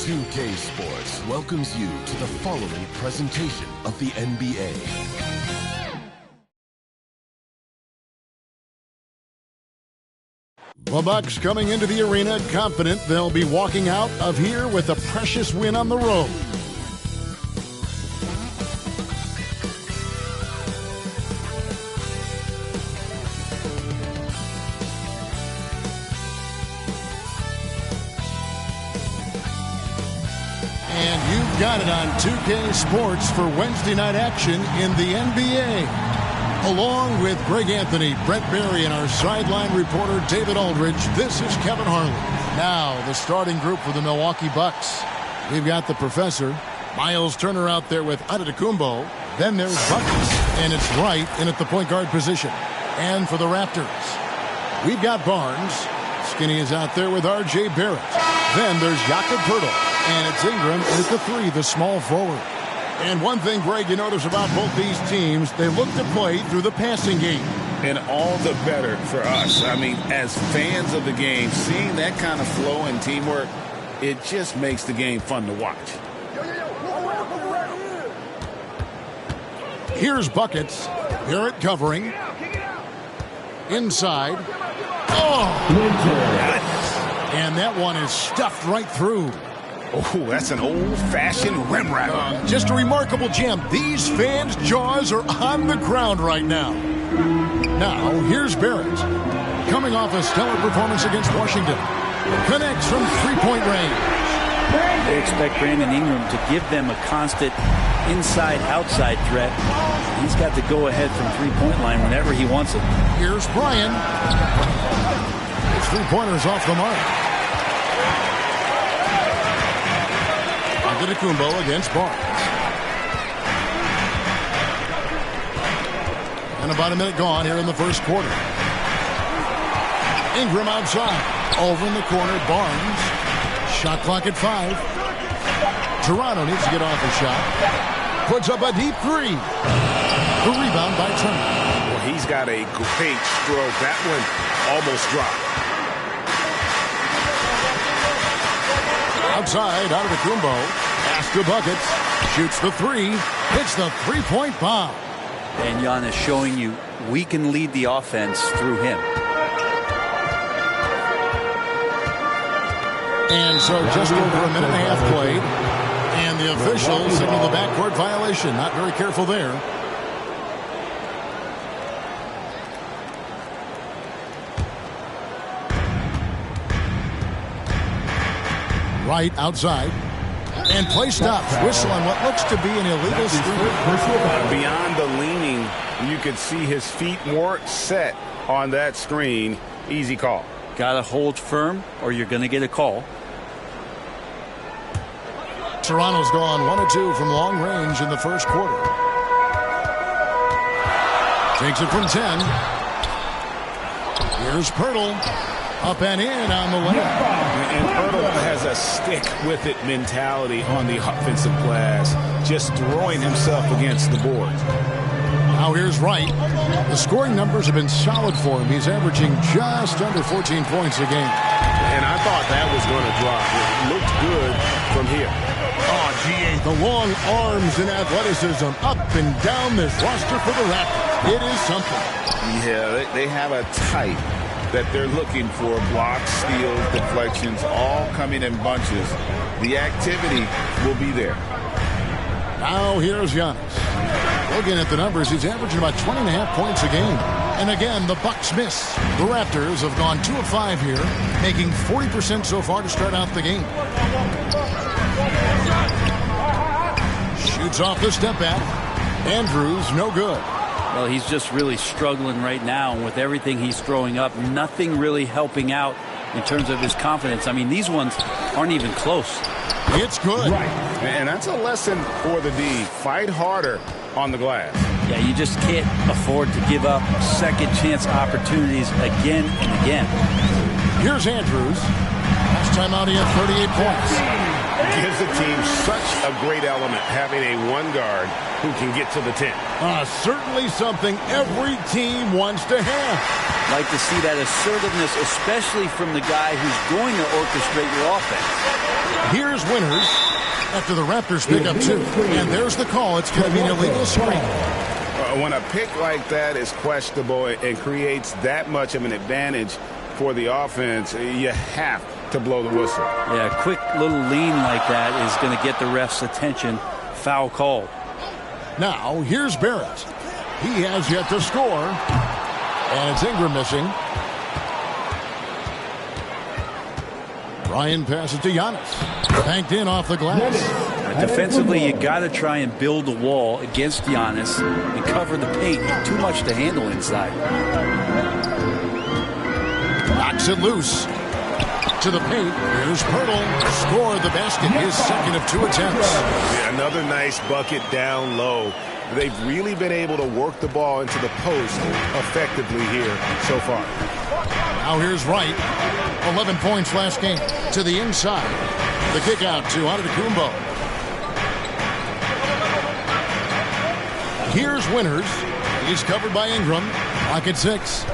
2K Sports welcomes you to the following presentation of the NBA. The Bucks coming into the arena confident they'll be walking out of here with a precious win on the road. And you've got it on 2K Sports for Wednesday night action in the NBA. Along with Greg Anthony, Brent Barry, and our sideline reporter David Aldridge, this is Kevin Harlan. Now, the starting group for the Milwaukee Bucks. We've got the professor, Miles Turner out there with Antetokounmpo. Then there's Buckets, and it's Wright in at the point guard position. And for the Raptors, we've got Barnes. Skinny is out there with R.J. Barrett. Then there's Jakob Poeltl. And it's Ingram in at the three, the small forward. And one thing, Greg, you notice about both these teams, they look to play through the passing game. And all the better for us. I mean, as fans of the game, seeing that kind of flow and teamwork, it just makes the game fun to watch. Here's Buckets. Barrett covering. Inside. Oh! And that one is stuffed right through. Oh, that's an old-fashioned rim rattler. Just a remarkable gem. These fans' jaws are on the ground right now. Now, here's Barrett. Coming off a stellar performance against Washington. Connects from three-point range. They expect Brandon Ingram to give them a constant inside-outside threat. He's got to go ahead from three-point line whenever he wants it. Here's Brian. His three-pointer's off the mark. Antetokounmpo against Barnes. And about a minute gone here in the first quarter. Ingram outside. Over in the corner, Barnes. Shot clock at 5. Toronto needs to get off a shot. Puts up a deep three. The rebound by Turner. Well, he's got a great stroke. That one almost dropped. Outside, Antetokounmpo. Pass to Buckets. Shoots the three. Hits the three-point bomb. And Giannis showing you we can lead the offense through him. And so just over a minute and a half played. And the officials signal the backcourt violation. Not very careful there. Right outside. And play stops. Whistle on what looks to be an illegal screen. Beyond the leaning, you could see his feet weren't set on that screen. Easy call. Got to hold firm or you're going to get a call. Toronto's gone 1 of 2 from long range in the first quarter. Takes it from 10. Here's Poeltl. Up and in on the layup. And Poeltl has a stick-with-it mentality on the offensive glass, just throwing himself against the boards. Now here's Wright. The scoring numbers have been solid for him. He's averaging just under 14 points a game. And I thought that was going to drop. It looked good from here. Oh, GA, the long arms and athleticism up and down this roster for the Raptors. It is something. Yeah, they have a type that they're looking for. Blocks, steals, deflections, all coming in bunches. The activity will be there. Now here's Giannis. Looking at the numbers, he's averaging about 20.5 points a game. And again, the Bucks miss. The Raptors have gone 2 of 5 here, making 40% so far to start out the game. Shoots off the step back. Andrews, no good. Well, he's just really struggling right now. And with everything he's throwing up, nothing really helping out in terms of his confidence. I mean, these ones aren't even close. It's good. Right. And that's a lesson for the D. Fight harder on the glass. Yeah, you just can't afford to give up second chance opportunities again and again. Here's Andrews. Pass timeout, he had 38 points. Gives the team such a great element having a one guard who can get to the 10. Certainly something every team wants to have. Like to see that assertiveness, especially from the guy who's going to orchestrate your offense. Here's Winters after the Raptors pick up 2. And there's the call. It's going to be an illegal screen. When a pick like that is questionable and creates that much of an advantage for the offense, you have to blow the whistle. Yeah, a quick little lean like that is going to get the ref's attention. Foul call. Now, here's Barrett. He has yet to score. And it's Ingram missing. Ryan passes to Giannis. Banked in off the glass. Defensively, you got to try and build a wall against Giannis and cover the paint. Too much to handle inside. Knocks it loose. To the paint. Here's Pirtle. Scored the basket. His second of 2 attempts. Yeah, another nice bucket down low. They've really been able to work the ball into the post effectively here so far. Now here's Wright. 11 points last game. To the inside. The kick out to Antetokounmpo. Here's Winters. He's covered by Ingram. Pocket 6.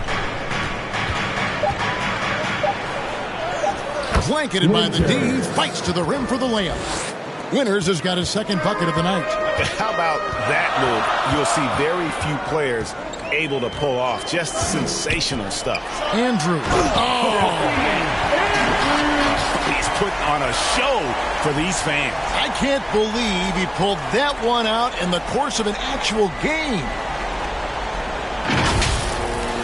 Blanketed by the D. Fights to the rim for the layup. Winters has got his second bucket of the night. How about that move? You'll see very few players able to pull off. Just sensational stuff. Andrew. He's putting on a show for these fans. I can't believe he pulled that one out in the course of an actual game.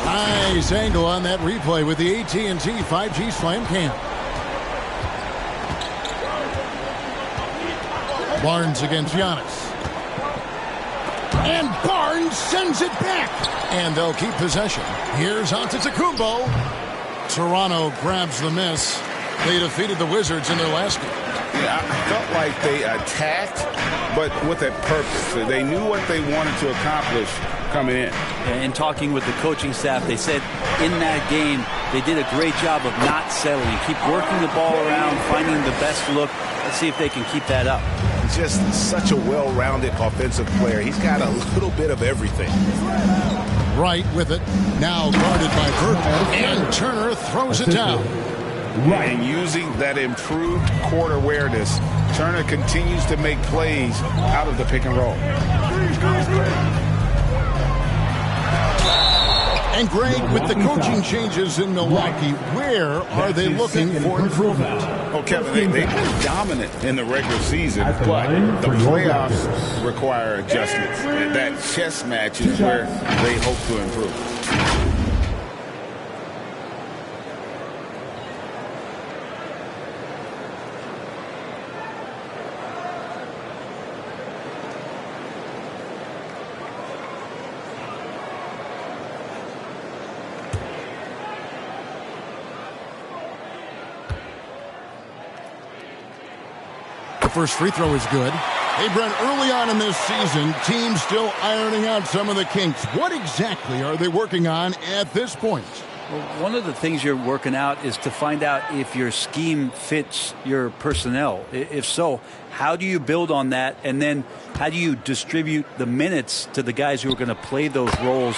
Nice angle on that replay with the AT&T 5G Slam Cam. Barnes against Giannis. And Barnes sends it back. And they'll keep possession. Here's Antetokounmpo. Toronto grabs the miss. They defeated the Wizards in their last game. Yeah, I felt like they attacked, but with a purpose. They knew what they wanted to accomplish coming in. And talking with the coaching staff, they said in that game they did a great job of not settling. Keep working the ball around, finding the best look. Let's see if they can keep that up. Just such a well-rounded offensive player. He's got a little bit of everything. Wright with it. Now guarded by Burton. And Turner throws it down. And using that improved court awareness, Turner continues to make plays out of the pick and roll. And Greg, with the coaching changes in Milwaukee, where are they looking for improvement? Oh, Kevin, they've been dominant in the regular season, but the playoffs require adjustments. That chess match is where they hope to improve. First free throw is good. Hey, Brent, early on in this season, teams still ironing out some of the kinks. What exactly are they working on at this point? Well, one of the things you're working out is to find out if your scheme fits your personnel. If so, how do you build on that? And then how do you distribute the minutes to the guys who are going to play those roles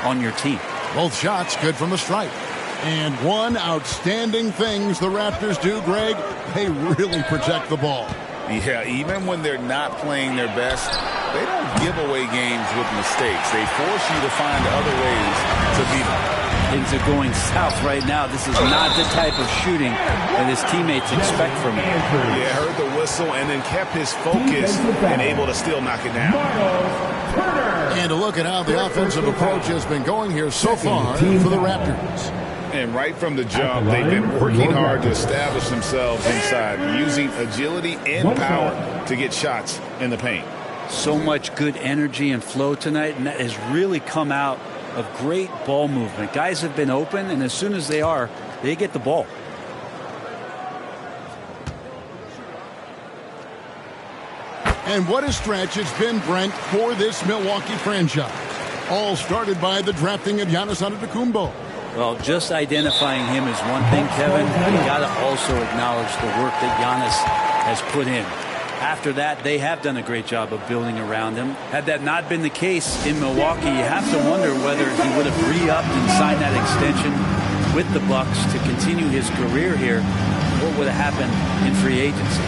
on your team? Both shots good from the stripe. And one outstanding things the Raptors do, Greg, they really protect the ball. Yeah, even when they're not playing their best, they don't give away games with mistakes. They force you to find other ways to beat them. Things are going south right now. This is not the type of shooting that his teammates expect from him. Yeah, heard the whistle and then kept his focus and able to still knock it down. And a look at how the offensive approach has been going here so far for the Raptors. And right from the jump, they've been working hard to establish themselves inside, using agility and power to get shots in the paint. So much good energy and flow tonight, and that has really come out of great ball movement. Guys have been open, and as soon as they are, they get the ball. And what a stretch it's been, Brent, for this Milwaukee franchise. All started by the drafting of Giannis Antetokounmpo. Well, just identifying him is one thing, Kevin. You got to also acknowledge the work that Giannis has put in. After that, they have done a great job of building around him. Had that not been the case in Milwaukee, you have to wonder whether he would have re-upped and signed that extension with the Bucks to continue his career here. What would have happened in free agency?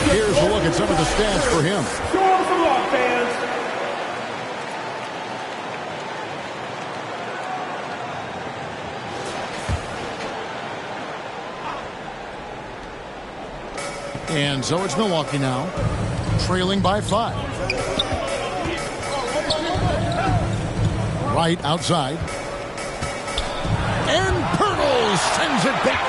Here's a look at some of the stats for him. Show him some love, fans. And so it's Milwaukee now, trailing by 5. Right outside. And Poeltl sends it back.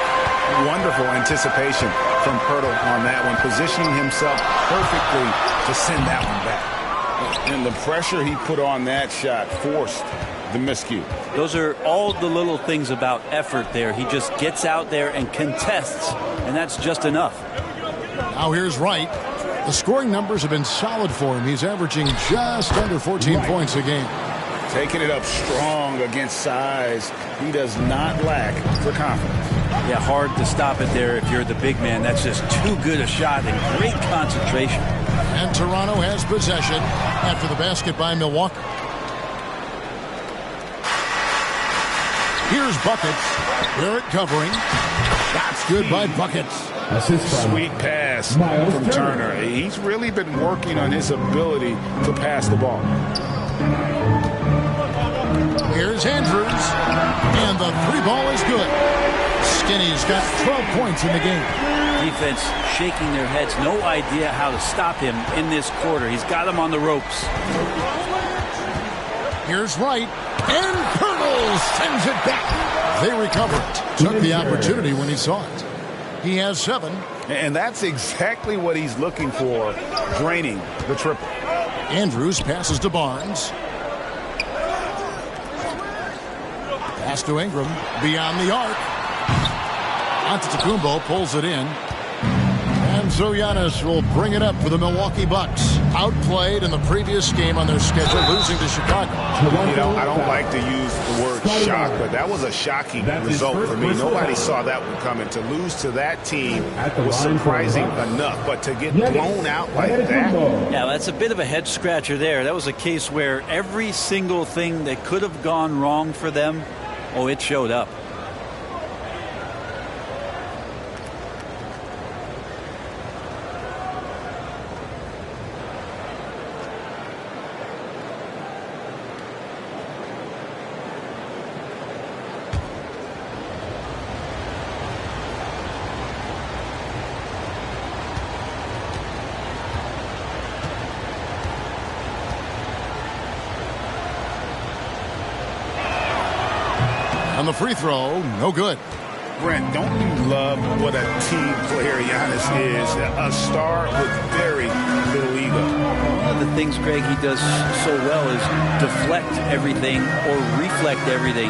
Wonderful anticipation from Poeltl on that one, positioning himself perfectly to send that one back. And the pressure he put on that shot forced the miscue. Those are all the little things about effort there. He just gets out there and contests, and that's just enough. Now here's Wright. The scoring numbers have been solid for him. He's averaging just under 14 points a game. Taking it up strong against size. He does not lack for confidence. Yeah, hard to stop it there if you're the big man. That's just too good a shot and great concentration. And Toronto has possession after the basket by Milwaukee. Here's Buckets. Barrett covering. That's good by Buckets. Sweet pass from Turner. He's really been working on his ability to pass the ball. Here's Andrews. And the 3-ball is good. Skinny's got 12 points in the game. Defense shaking their heads. No idea how to stop him in this quarter. He's got him on the ropes. Here's Wright. And Poeltl sends it back. They recover it. Took the opportunity when he saw it. He has 7. And that's exactly what he's looking for, draining the triple. Andrews passes to Barnes. Pass to Ingram. Beyond the arc. Antetokounmpo pulls it in. And so Giannis will bring it up for the Milwaukee Bucks. Outplayed in the previous game on their schedule, losing to Chicago. You know, I don't like to use the word shock, but that was a shocking result for me. Nobody saw that one coming. To lose to that team was surprising enough, but to get blown out like that. Yeah, that's a bit of a head scratcher there. That was a case where every single thing that could have gone wrong for them, oh, it showed up. On the free throw, no good. Brent, don't you love what a team player Giannis is? A star with very little ego. One of the things, Greg, he does so well is deflect everything or reflect everything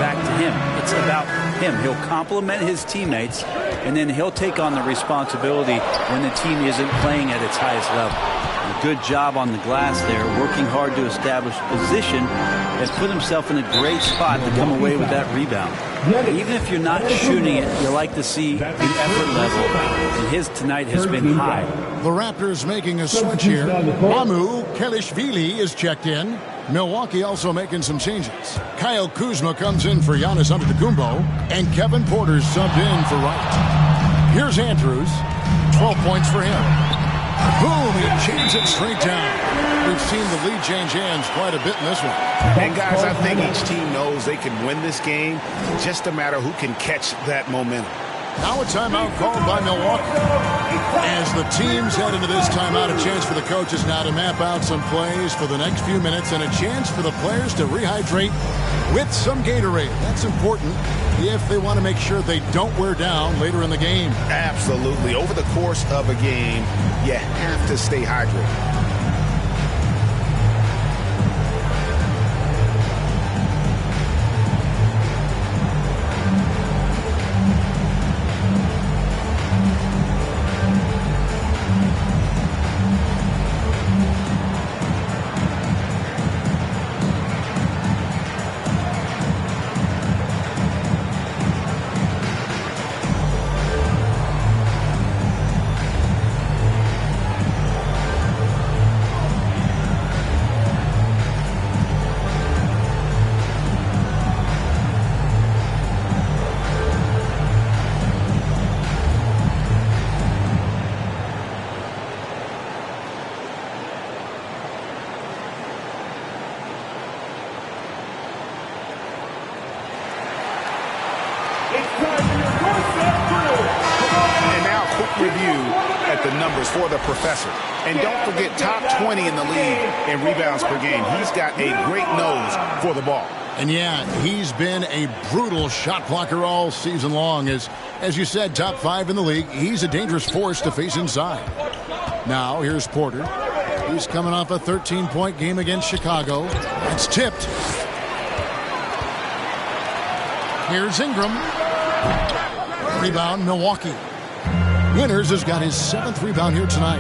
back to him. It's about him. He'll compliment his teammates, and then he'll take on the responsibility when the team isn't playing at its highest level. A good job on the glass there, working hard to establish position, has put himself in a great spot to come away with that rebound. Even if you're not shooting it, you like to see the effort level. And his tonight has been high. The Raptors making a switch here. Amu Kelishvili is checked in. Milwaukee also making some changes. Kyle Kuzma comes in for Giannis Antetokounmpo, and Kevin Porter's subbed in for Wright. Here's Andrews. 12 points for him. Boom, he chains it straight down. We've seen the lead change hands quite a bit in this one. And guys, I think each team knows they can win this game. Just a matter who can catch that momentum. Now a timeout called by Milwaukee. As the teams head into this timeout, a chance for the coaches now to map out some plays for the next few minutes and a chance for the players to rehydrate with some Gatorade. That's important if they want to make sure they don't wear down later in the game. Absolutely. Over the course of a game, you have to stay hydrated. For the professor. And don't forget, top 20 in the league in rebounds per game. He's got a great nose for the ball. And yeah, he's been a brutal shot blocker all season long. As you said, top 5 in the league. He's a dangerous force to face inside. Now, here's Porter. He's coming off a 13-point game against Chicago. It's tipped. Here's Ingram. Rebound, Milwaukee. Winters has got his 7th rebound here tonight.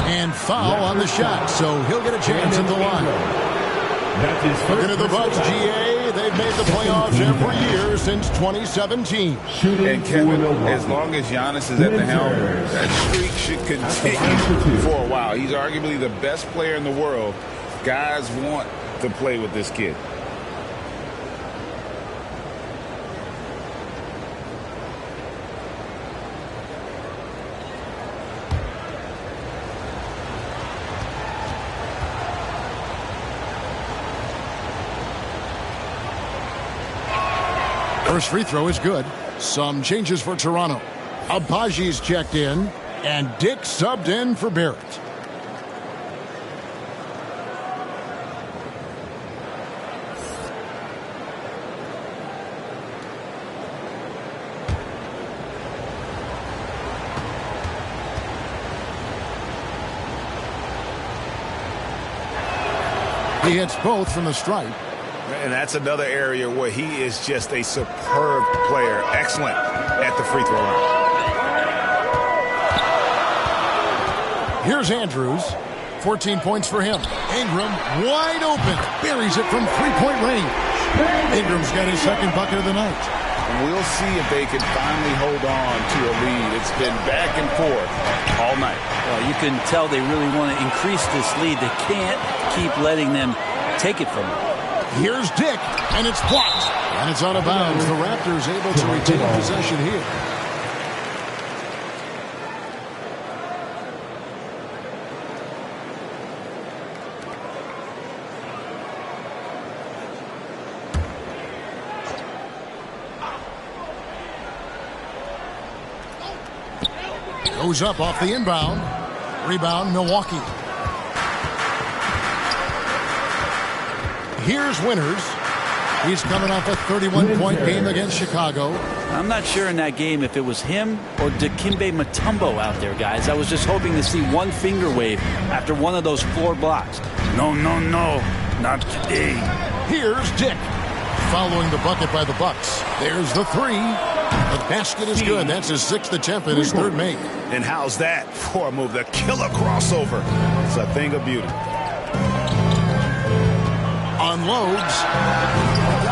And foul on the shot, so he'll get a chance at the line. Looking at the Bucks, GA, they've made the playoffs every year since 2017. And Kevin, as long as Giannis is at the helm, that streak should continue for a while. He's arguably the best player in the world. Guys want to play with this kid. First free throw is good. Some changes for Toronto. Abaji's checked in, and Dick subbed in for Barrett. He hits both from the stripe. And that's another area where he is just a superb player. Excellent at the free throw line. Here's Andrews. 14 points for him. Ingram wide open. Buries it from three-point range. Ingram's got his 2nd bucket of the night. We'll see if they can finally hold on to a lead. It's been back and forth all night. Well, you can tell they really want to increase this lead. They can't keep letting them take it from them. Here's Dick, and it's blocked. And it's out of bounds. The Raptors able to retain possession here. Goes up off the inbound. Rebound, Milwaukee. Here's Winters. He's coming off a 31-point game against Chicago. I'm not sure in that game if it was him or Dikembe Mutombo out there, guys. I was just hoping to see one finger wave after one of those floor blocks. No, no, no, not today. Here's Dick. Following the bucket by the Bucks. There's the 3. The basket is good. That's his 6th attempt and his 3rd make. And how's that for a move? The killer crossover. It's a thing of beauty. Unloads.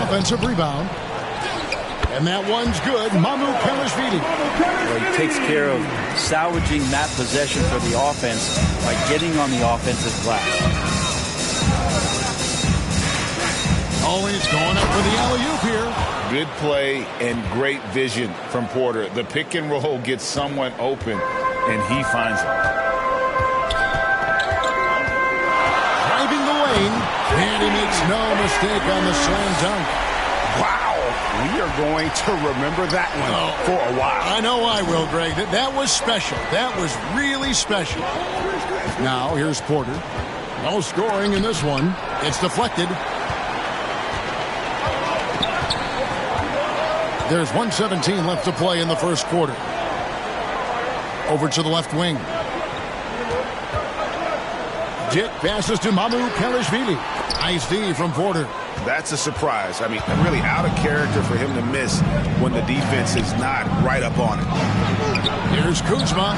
Offensive rebound. And that one's good. Mamukelashvili. Well, he takes care of salvaging that possession for the offense by getting on the offensive glass. Always going up for the alley-oop here. Good play and great vision from Porter. The pick and roll gets someone open, and he finds it. Driving the lane, and he makes no mistake on the slam dunk. Wow. We are going to remember that one for a while. I know I will, Greg. That was special. That was really special. Now, here's Porter. No scoring in this one. It's deflected. There's 1:17 left to play in the first quarter. Over to the left wing. Dick passes to Mamukelashvili. Nice D from Porter. That's a surprise. I mean, really out of character for him to miss when the defense is not right up on it. Here's Kuzma.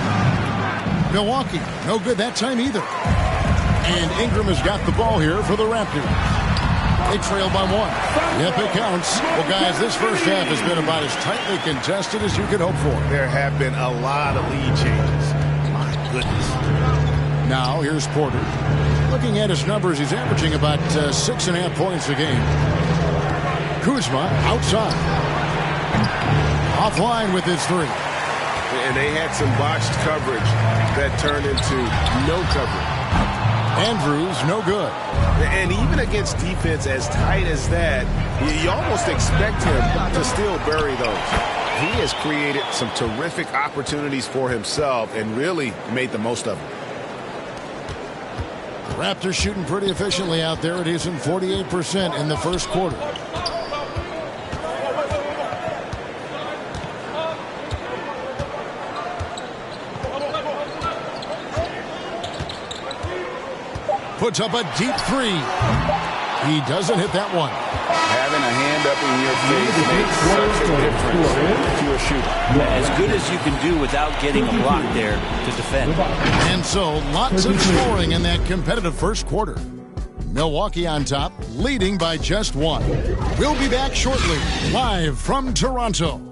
Milwaukee, no good that time either. And Ingram has got the ball here for the Raptors. They trail by one. Yep, it counts. Well, guys, this first half has been about as tightly contested as you could hope for. There have been a lot of lead changes. My goodness. Now, here's Porter. Looking at his numbers, he's averaging about 6.5 points a game. Kuzma outside. Offline with his three. And they had some botched coverage that turned into no coverage. Andrews, no good. And even against defense as tight as that, you almost expect him to still bury those. He has created some terrific opportunities for himself and really made the most of them. Raptors shooting pretty efficiently out there. It isn't 48% in the first quarter. Puts up a deep three. He doesn't hit that one. Having a hand up in your face makes such a difference to a shooter. As good as you can do without getting a block there to defend. And so, lots of scoring in that competitive first quarter. Milwaukee on top, leading by just one. We'll be back shortly, live from Toronto.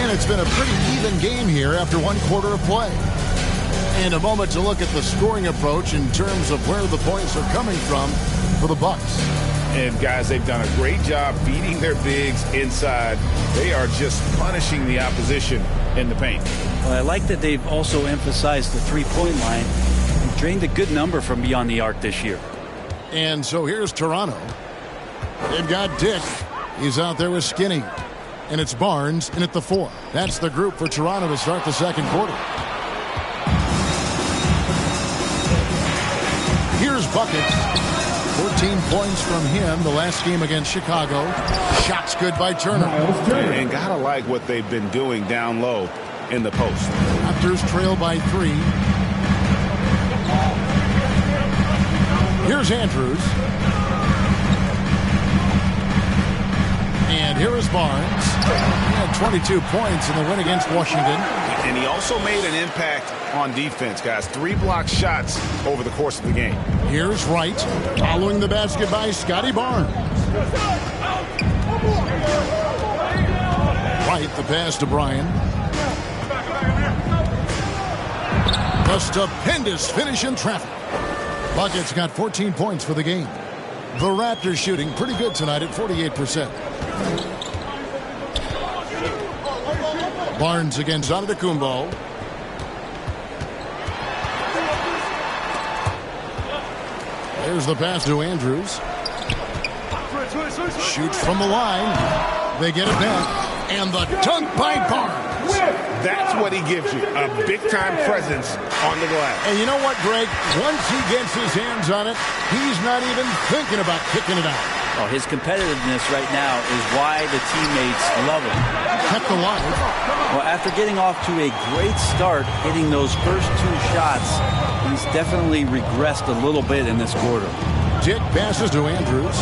It's been a pretty even game here after one quarter of play. And a moment to look at the scoring approach in terms of where the points are coming from for the Bucks. And guys, they've done a great job feeding their bigs inside. They are just punishing the opposition in the paint. Well, I like that they've also emphasized the three-point line and drained a good number from beyond the arc this year. And so here's Toronto. They've got Dick. He's out there with Skinny. And it's Barnes in at the 4. That's the group for Toronto to start the second quarter. Here's buckets. 14 points from him the last game against Chicago. Shots good by Turner. And gotta like what they've been doing down low in the post. Raptors trail by 3. Here's Andrews. And here is Barnes. He had 22 points in the win against Washington. And he also made an impact on defense, guys. 3 block shots over the course of the game. Here's Wright. Following the basket by Scotty Barnes. Wright, the pass to Bryan. A stupendous finish in traffic. Buckets got 14 points for the game. The Raptors shooting pretty good tonight at 48%. Barnes against Antetokounmpo. There's the pass to Andrews. Shoots from the line. They get it back. And the dunk by Barnes. That's what he gives you, a big-time presence on the glass. And you know what, Greg? Once he gets his hands on it, he's not even thinking about kicking it out. Oh, his competitiveness right now is why the teammates love him. Kept alive. Well, after getting off to a great start, hitting those first 2 shots, he's definitely regressed a little bit in this quarter. Dick passes to Andrews.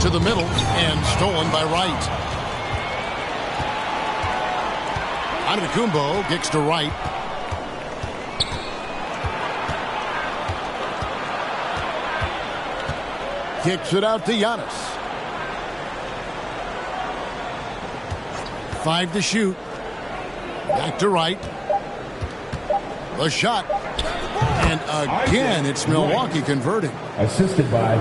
To the middle and stolen by Wright. Antetokounmpo kicks to Wright. Kicks it out to Giannis. 5 to shoot. Back to Wright. The shot. And again, it's Milwaukee converting. Assisted by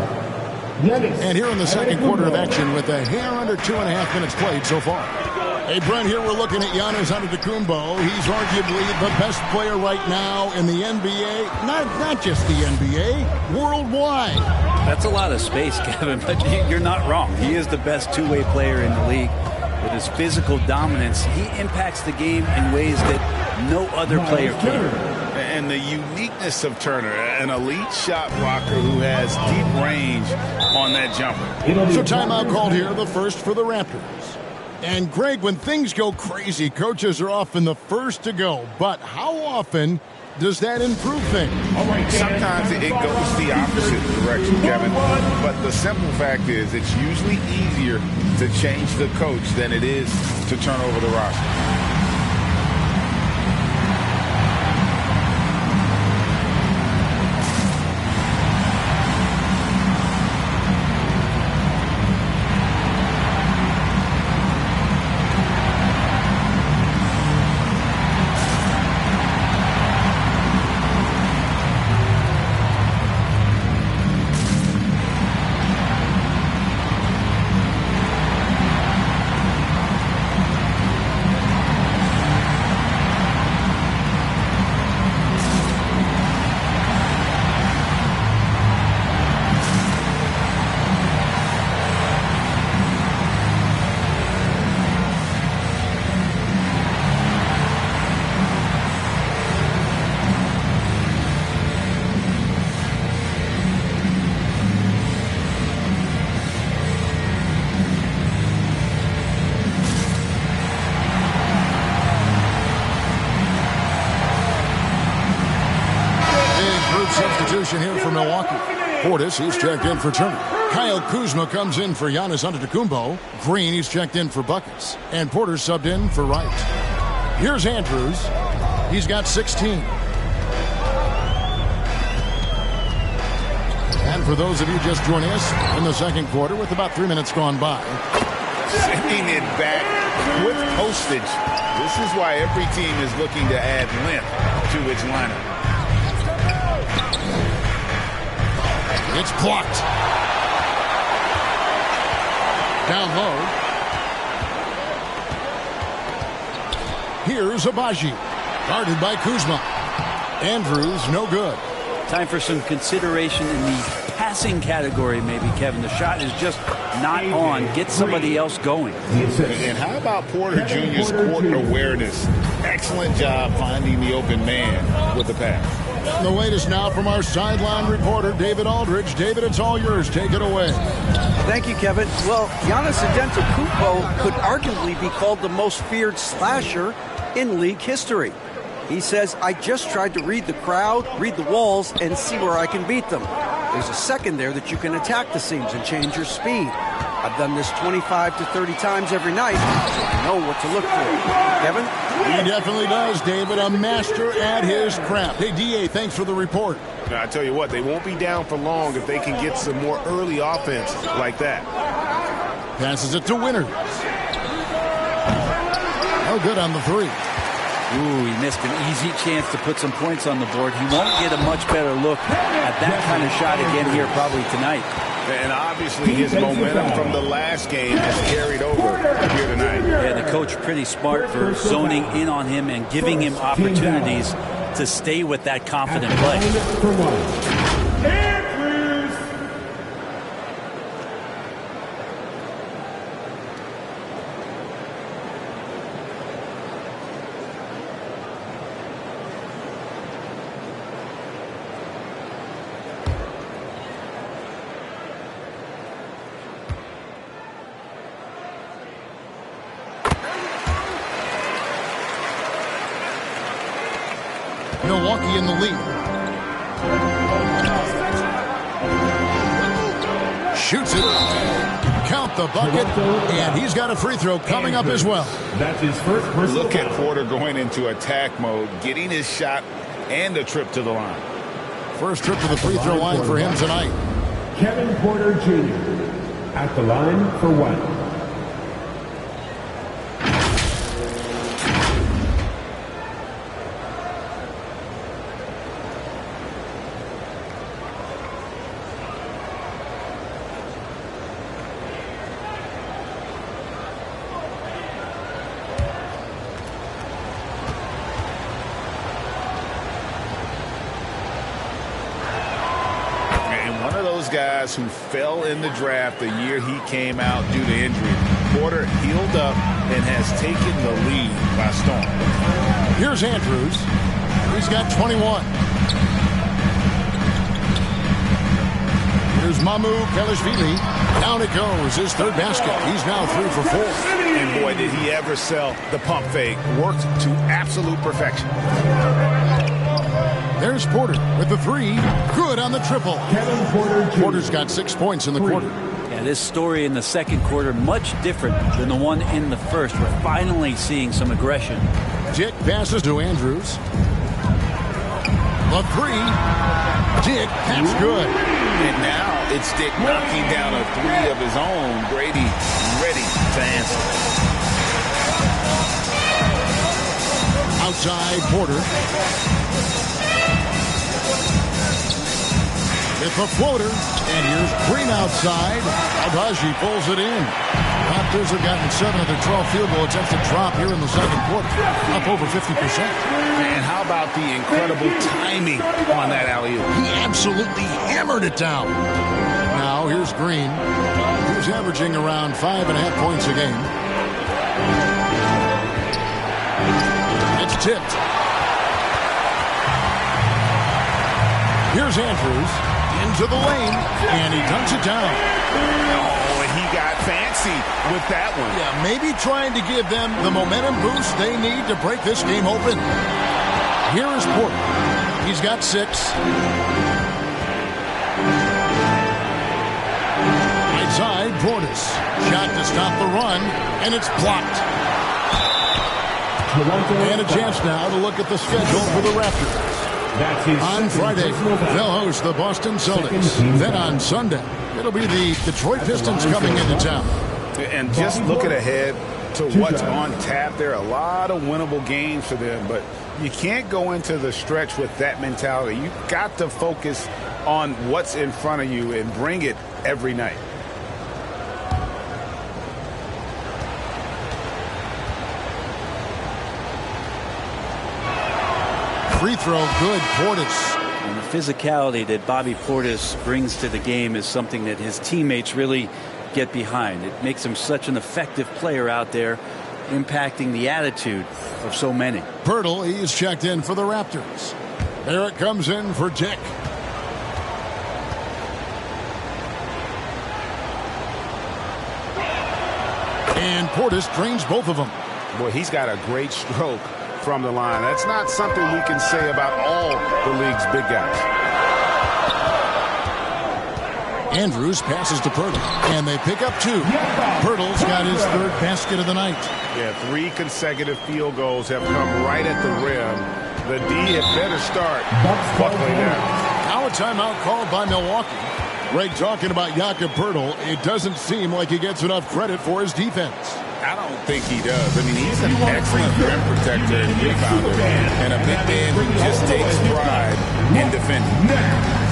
Giannis. And here in the second quarter of action with a hair under 2.5 minutes played so far. Hey, Brent, here we're looking at Giannis Antetokounmpo. He's arguably the best player right now in the NBA. Not just the NBA, worldwide. That's a lot of space, Kevin, but you're not wrong. He is the best two-way player in the league. With his physical dominance, he impacts the game in ways that no other player can. And the uniqueness of Turner, an elite shot blocker who has deep range on that jumper. So timeout called here, the first for the Raptors. And Greg, when things go crazy, coaches are often the first to go. But how often does that improve things? Sometimes it goes the opposite direction, Kevin. But the simple fact is it's usually easier to change the coach than it is to turn over the roster. Substitution here for Milwaukee. Portis, he's checked in for Turner. Kyle Kuzma comes in for Giannis Antetokounmpo. Green, he's checked in for buckets. And Porter subbed in for Wright. Here's Andrews. He's got 16. And for those of you just joining us in the second quarter with about 3 minutes gone by. Sending it back with postage. This is why every team is looking to add length to its lineup. It's blocked. Down low. Here's Abaji. Guarded by Kuzma. Andrews, no good. Time for some consideration in the passing category, maybe, Kevin. The shot is just not on. Get somebody else going. And how about Porter Jr.'s court awareness? Excellent job finding the open man with the pass. And the latest now from our sideline reporter, David Aldridge. David, it's all yours. Take it away. Thank you, Kevin. Well, Giannis Antetokounmpo could arguably be called the most feared slasher in league history. He says, I just tried to read the crowd, read the walls, and see where I can beat them. There's a second there that you can attack the seams and change your speed. I've done this 25 to 30 times every night, so I know what to look for. Kevin? He definitely does, David. A master at his craft. Hey, D.A., thanks for the report. I tell you what, they won't be down for long if they can get some more early offense like that. Passes it to Winters. Oh, good on the three. Ooh, he missed an easy chance to put some points on the board. He won't get a much better look at that kind of shot again here probably tonight. And obviously his momentum from the last game has carried over here tonight. Yeah, the coach pretty smart for zoning in on him and giving him opportunities to stay with that confident play. Milwaukee in the lead. Shoots it. Count the bucket. And he's got a free throw coming up as well. That's his first personal Look at foul. Porter going into attack mode, getting his shot and a trip to the line. First trip to the free throw line for him tonight. Kevin Porter Jr. at the line for one. Guys who fell in the draft the year he came out due to injury. Porter healed up and has taken the lead by storm. Here's Andrews. He's got 21. Here's Mamu Kelishvili. Down it goes. His third basket. He's now 3 for 4. And boy, did he ever sell the pump fake. Worked to absolute perfection. There's Porter with the 3. Good on the triple. Kevin Porter Jr. Porter's got 6 points in the quarter. Yeah, this story in the second quarter much different than the one in the first. We're finally seeing some aggression. Dick passes to Andrews. The 3. Dick, that's good. And now it's Dick knocking down a 3 of his own. Brady ready to answer. Outside Porter. With the floater, and here's Green outside. Al-Haji pulls it in. Raptors have gotten 7 of their 12 field goal attempts to drop here in the second quarter, up over 50%. And how about the incredible timing on that alley-oop? He absolutely hammered it down. Now here's Green, who's averaging around 5.5 points a game. It's tipped. Here's Andrews. Into the lane, and he dunks it down. Oh, and he got fancy with that one. Yeah, maybe trying to give them the momentum boost they need to break this game open. Here is Porter. He's got 6. Right side, Portis. Shot to stop the run, and it's blocked. And a chance now to look at the schedule for the Raptors. On Friday, they'll host the Boston Celtics. Then on Sunday, it'll be the Detroit Pistons coming into town. And just looking ahead to what's on tap, there are a lot of winnable games for them, but you can't go into the stretch with that mentality. You've got to focus on what's in front of you and bring it every night. Free throw, good, Portis. And the physicality that Bobby Portis brings to the game is something that his teammates really get behind. It makes him such an effective player out there, impacting the attitude of so many. Pirtle, he's checked in for the Raptors. There it comes in for Dick. And Portis drains both of them. Boy, he's got a great stroke from the line. That's not something we can say about all the league's big guys. Andrews passes to Pirtle, and they pick up 2. Pirtle's got his 3rd basket of the night. Yeah, 3 consecutive field goals have come right at the rim. The D had better start buckling down. Now a timeout called by Milwaukee. Greg talking about Jakob Pirtle. It doesn't seem like he gets enough credit for his defense. I don't think he does. I mean, he's an excellent rim protector and rebounder, and a big man who just takes pride in defending.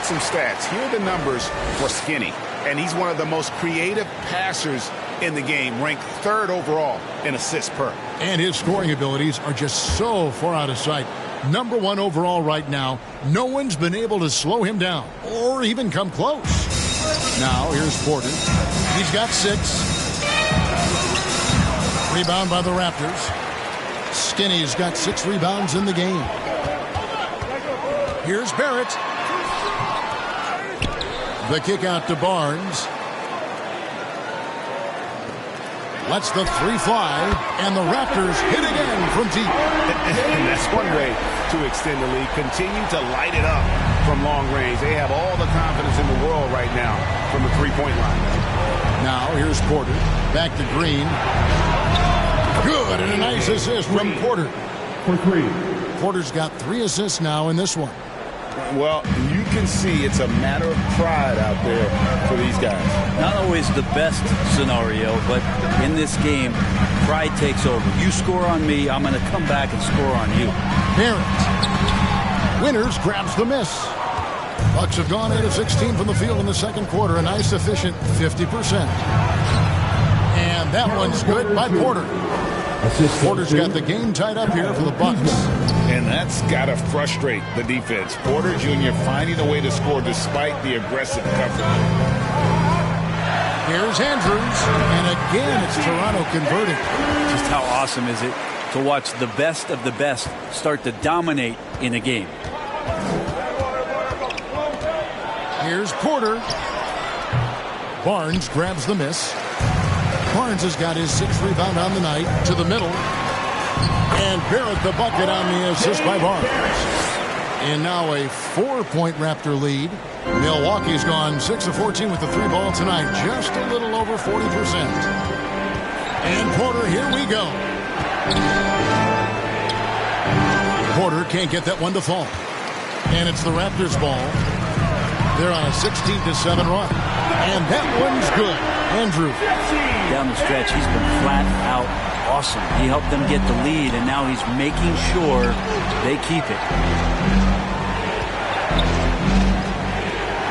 some stats. Here are the numbers for Skinny. And he's one of the most creative passers in the game, ranked 3rd overall in assists per. And his scoring abilities are just so far out of sight. Number 1 overall right now. No one's been able to slow him down or even come close. Now, here's Porter. He's got 6. Rebound by the Raptors. Skinny's got 6 rebounds in the game. Here's Barrett. The kick out to Barnes. Lets the 3 fly, and the Raptors hit again from deep. And that's one way to extend the lead. Continue to light it up from long range. They have all the confidence in the world right now from the 3-point line. Now, here's Porter. Back to Green. Good, and a nice assist from Porter. For 3. Porter's got 3 assists now in this one. Well, you can see it's a matter of pride out there for these guys. Not always the best scenario, but in this game, pride takes over. You score on me, I'm going to come back and score on you. Barrett. Winters grabs the miss. Bucks have gone 8 of 16 from the field in the second quarter. A nice, efficient 50%. And that one's good by Porter. Porter's got the game tied up here for the Bucks. And that's got to frustrate the defense. Porter Jr. finding a way to score despite the aggressive coverage. Here's Andrews. And again, it's Toronto converting. Just how awesome is it to watch the best of the best start to dominate in a game. Here's Porter. Barnes grabs the miss. Barnes has got his 6th rebound on the night to the middle. And Barrett the bucket on the assist by Barnes. And now a 4-point Raptor lead. Milwaukee's gone 6 of 14 with the 3 ball tonight. Just a little over 40%. And Porter, here we go. Porter can't get that one to fall. And it's the Raptors ball. They're on a 16-7 run. And that one's good. Andrew. Down the stretch, he's been flat out awesome. He helped them get the lead, and now he's making sure they keep it.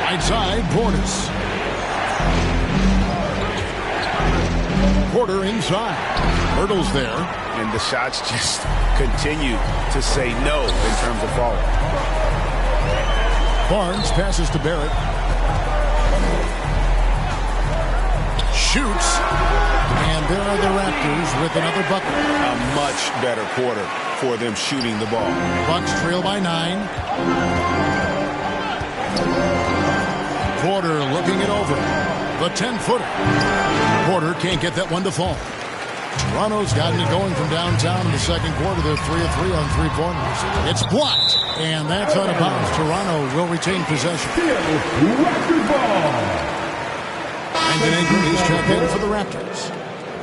Right side, Portis. Porter inside. Hurdles there. And the shots just continue to say no in terms of falling. Barnes passes to Barrett. Shoots. And there are the Raptors with another bucket. A much better quarter for them shooting the ball. Bucks trail by 9. Porter looking it over. The 10-footer. Porter can't get that one to fall. Toronto's gotten it going from downtown in the second quarter. They're 3 of 3 on 3-pointers. It's blocked. And that's out of bounds. Toronto will retain possession. Brandon Ingram is checked in for the Raptors.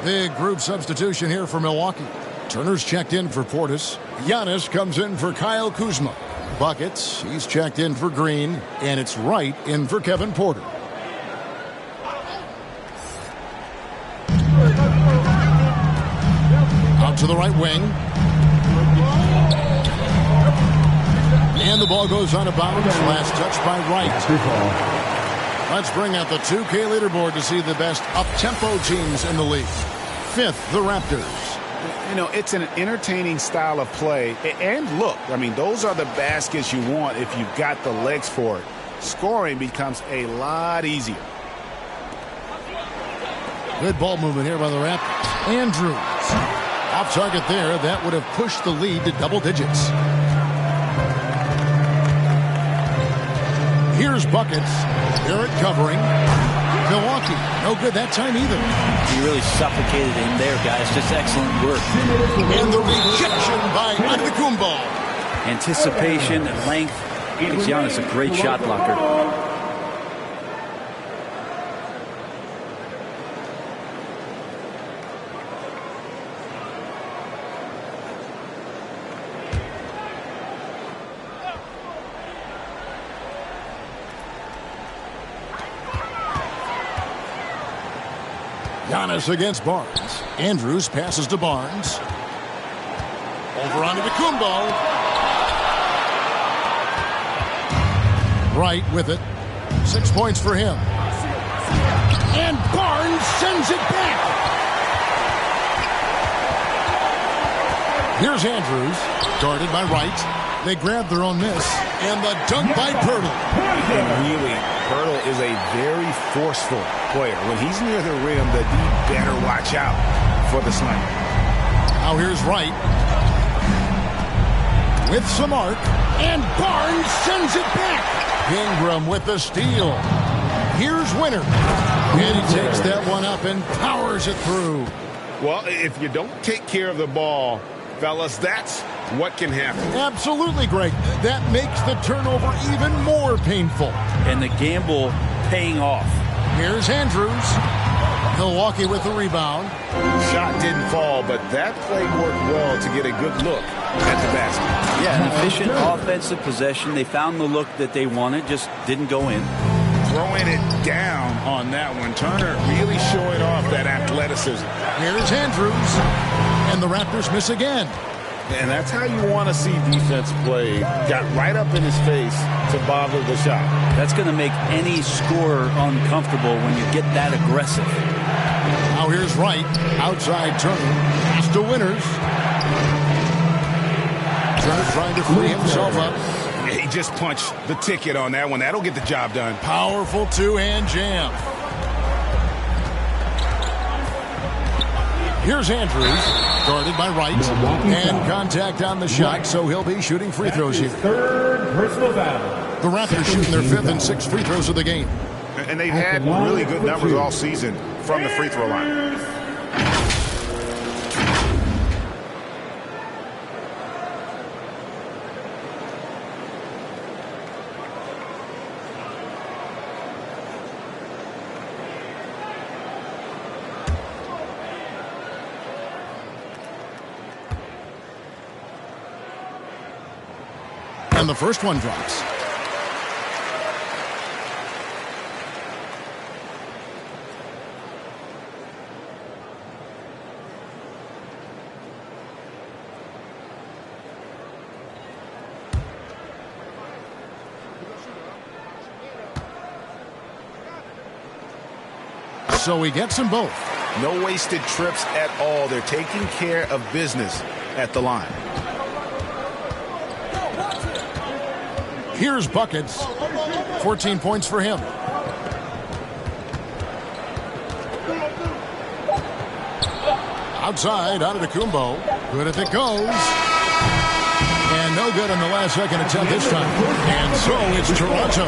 Big group substitution here for Milwaukee. Turner's checked in for Portis. Giannis comes in for Kyle Kuzma. Buckets, he's checked in for Green. And it's Wright in for Kevin Porter. Out to the right wing. And the ball goes out of bounds. Last touch by Wright. Let's bring out the 2K leaderboard to see the best up-tempo teams in the league. 5th, the Raptors. You know, it's an entertaining style of play. And look, I mean, those are the baskets you want if you've got the legs for it. Scoring becomes a lot easier. Good ball movement here by the Raptors. Andrews. Off target there. That would have pushed the lead to double digits. Here's buckets. Barrett covering. Milwaukee, no good that time either. He really suffocated him there, guys. Just excellent work. And the rejection by Antetokounmpo. Anticipation and length gives Giannis a great shot blocker. Giannis against Barnes. Andrews passes to Barnes. Over on Antetokounmpo. Wright with it. 6 points for him. And Barnes sends it back. Here's Andrews, guarded by Wright. They grab their own miss, and the dunk by Poeltl. And really, Poeltl is a very forceful player. When he's near the rim, the D better watch out for the slam. Now here's Wright with some arc, and Barnes sends it back. Ingram with the steal. Here's Winter, and he takes that one up and powers it through. Well, if you don't take care of the ball, fellas, that's what can happen. Absolutely, Greg. That makes the turnover even more painful. And the gamble paying off. Here's Andrews. Milwaukee with the rebound. Shot didn't fall, but that play worked well to get a good look at the basket. Yeah, an efficient offensive possession. They found the look that they wanted, just didn't go in. Throwing it down on that one. Turner really showing off that athleticism. Here's Andrews. And the Raptors miss again. And that's how you want to see defense play. Got right up in his face to bother the shot. That's going to make any scorer uncomfortable when you get that aggressive. Now here's Wright. Outside Turner. Pass to Winters. Turner trying to free himself up. He just punched the ticket on that one. That'll get the job done. Powerful two-hand jam. Here's Andrews, guarded by Wright, and contact on the shot, so he'll be shooting free throws here. Third personal foul. The Raptors shooting their 5th and 6th free throws of the game. And they've had really good numbers all season from the free throw line. And the first one drops. So he gets them both. No wasted trips at all. They're taking care of business at the line. Here's buckets. 14 points for him. Outside, Antetokounmpo. Good if it goes. And no good in the last second attempt this time. And so it's Toronto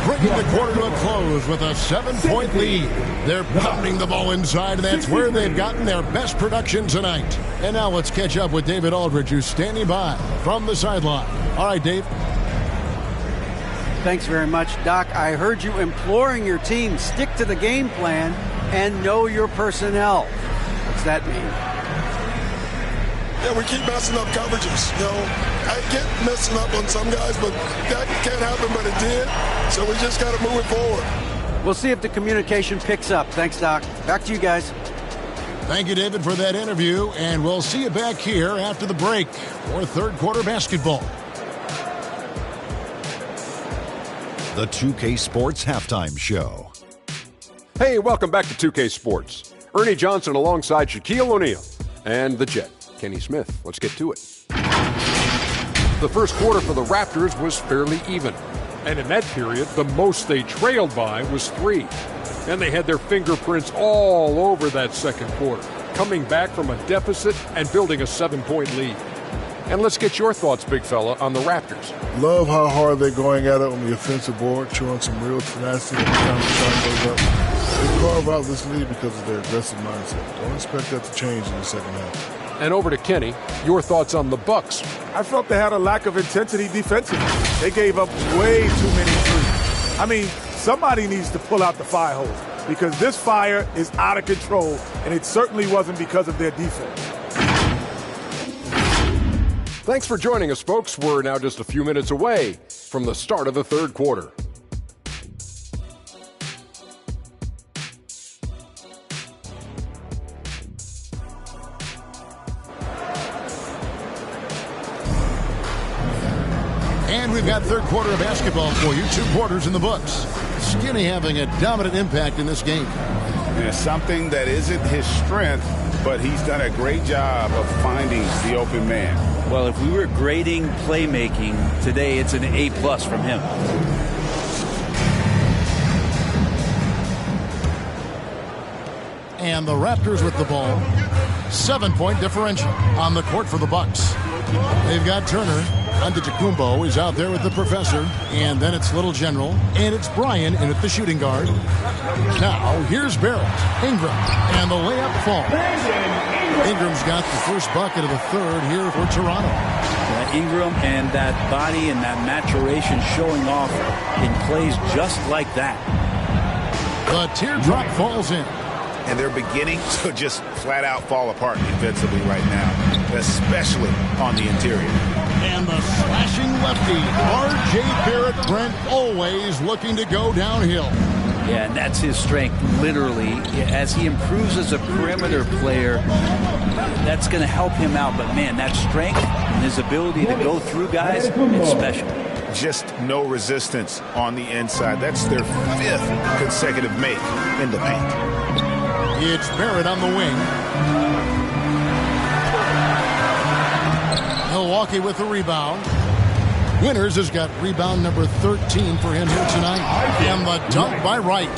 bringing the quarter to a close with a 7-point lead. They're pounding the ball inside, and that's where they've gotten their best production tonight. And now let's catch up with David Aldridge, who's standing by from the sideline. All right, Dave. Thanks very much, Doc. I heard you imploring your team, stick to the game plan and know your personnel. What's that mean? Yeah, we keep messing up coverages. You know, I get messing up on some guys, but that can't happen, but it did. So we just got to move it forward. We'll see if the communication picks up. Thanks, Doc. Back to you guys. Thank you, David, for that interview, and we'll see you back here after the break for third quarter basketball. The 2K Sports Halftime Show. Hey, welcome back to 2K Sports. Ernie Johnson alongside Shaquille O'Neal and the Jet, Kenny Smith. Let's get to it. The first quarter for the Raptors was fairly even. And in that period, the most they trailed by was 3. And they had their fingerprints all over that second quarter, coming back from a deficit and building a 7-point lead. And let's get your thoughts, big fella, on the Raptors. Love how hard they're going at it on the offensive board, showing some real tenacity every time the shot goes up. They carve out this lead because of their aggressive mindset. Don't expect that to change in the second half. And over to Kenny, your thoughts on the Bucks. I felt they had a lack of intensity defensively. They gave up way too many threes. I mean, somebody needs to pull out the fire hose because this fire is out of control, and it certainly wasn't because of their defense. Thanks for joining us, folks. We're now just a few minutes away from the start of the third quarter. And we've got third quarter of basketball for you. 2 quarters in the books. Skinny having a dominant impact in this game. Yeah, something that isn't his strength, but he's done a great job of finding the open man. Well, if we were grading playmaking today, it's an A+ from him. And the Raptors with the ball. 7-point differential on the court for the Bucks. They've got Turner. Antetokounmpo is out there with the professor. And then it's Little General. And it's Bryan in at the shooting guard. Now, here's Barrett. Ingram. And the layup falls. Ingram's got the first bucket of the third here for Toronto. Ingram and that body and that maturation showing off in plays just like that. The teardrop falls in. And they're beginning to just flat out fall apart defensively right now, especially on the interior. And the slashing lefty, R.J. Barrett, Brent, always looking to go downhill. Yeah, and that's his strength, literally. As he improves as a perimeter player, that's going to help him out. But, man, that strength and his ability to go through guys, it's special. Just no resistance on the inside. That's their 5th consecutive make in the paint. It's Barrett on the wing. Milwaukee with the rebound. Winters has got rebound number 13 for him here tonight. And the dunk by Wright.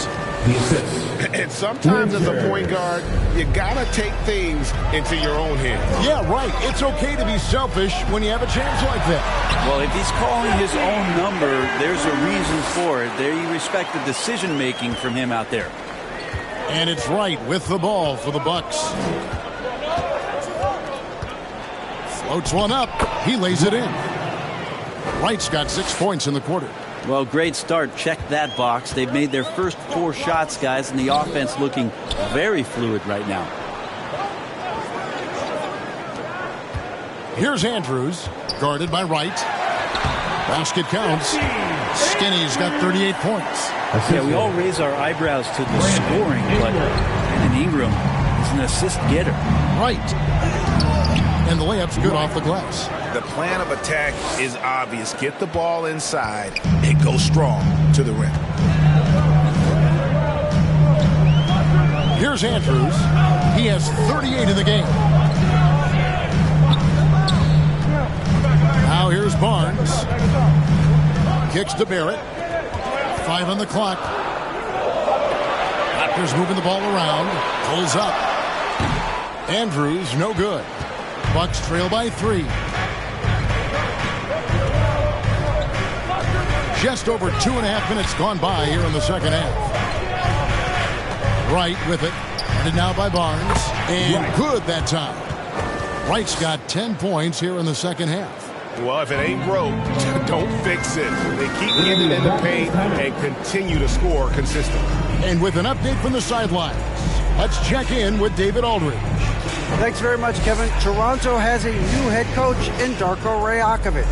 And sometimes as a point guard, you got to take things into your own hands. Yeah, right. It's okay to be selfish when you have a chance like that. Well, if he's calling his own number, there's a reason for it. There you respect the decision-making from him out there. And it's Wright with the ball for the Bucks. Floats one up. He lays it in. Wright's got 6 points in the quarter. Well, great start. Check that box. They've made their first 4 shots, guys, and the offense looking very fluid right now. Here's Andrews, guarded by Wright. Basket counts. Skinny's got 38 points. Yeah, we all raise our eyebrows to the scoring, but Brandon Ingram is an assist getter. Right. And the layup's good off the glass. The plan of attack is obvious. Get the ball inside and go strong to the rim. Here's Andrews. He has 38 in the game. Now here's Barnes. Kicks to Barrett. 5 on the clock. Raptors moving the ball around. Pulls up. Andrews, no good. Bucks trail by 3. Just over 2.5 minutes gone by here in the second half. Wright with it. Headed now by Barnes. And good that time. Wright's got 10 points here in the second half. Well, if it ain't broke, don't fix it. They keep getting in the paint and continue to score consistently. And with an update from the sidelines, let's check in with David Aldridge. Thanks very much, Kevin. Toronto has a new head coach in Darko Rajakovic.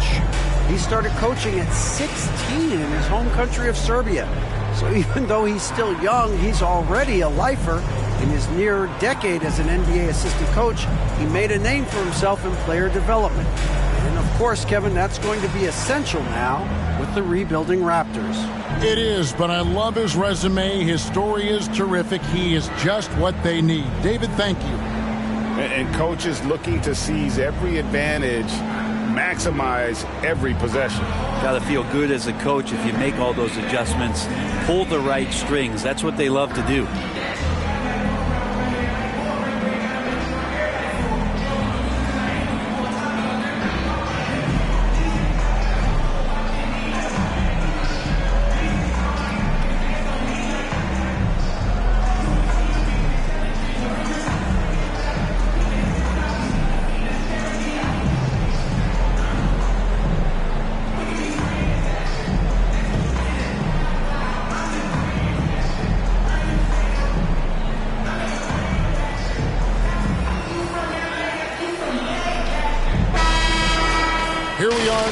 He started coaching at 16 in his home country of Serbia. So even though he's still young, he's already a lifer. In his near decade as an NBA assistant coach, he made a name for himself in player development. And of course, Kevin, that's going to be essential now with the rebuilding Raptors. It is, but I love his resume. His story is terrific. He is just what they need. David, thank you. And coaches looking to seize every advantage, maximize every possession. Got to feel good as a coach if you make all those adjustments, pull the right strings. That's what they love to do.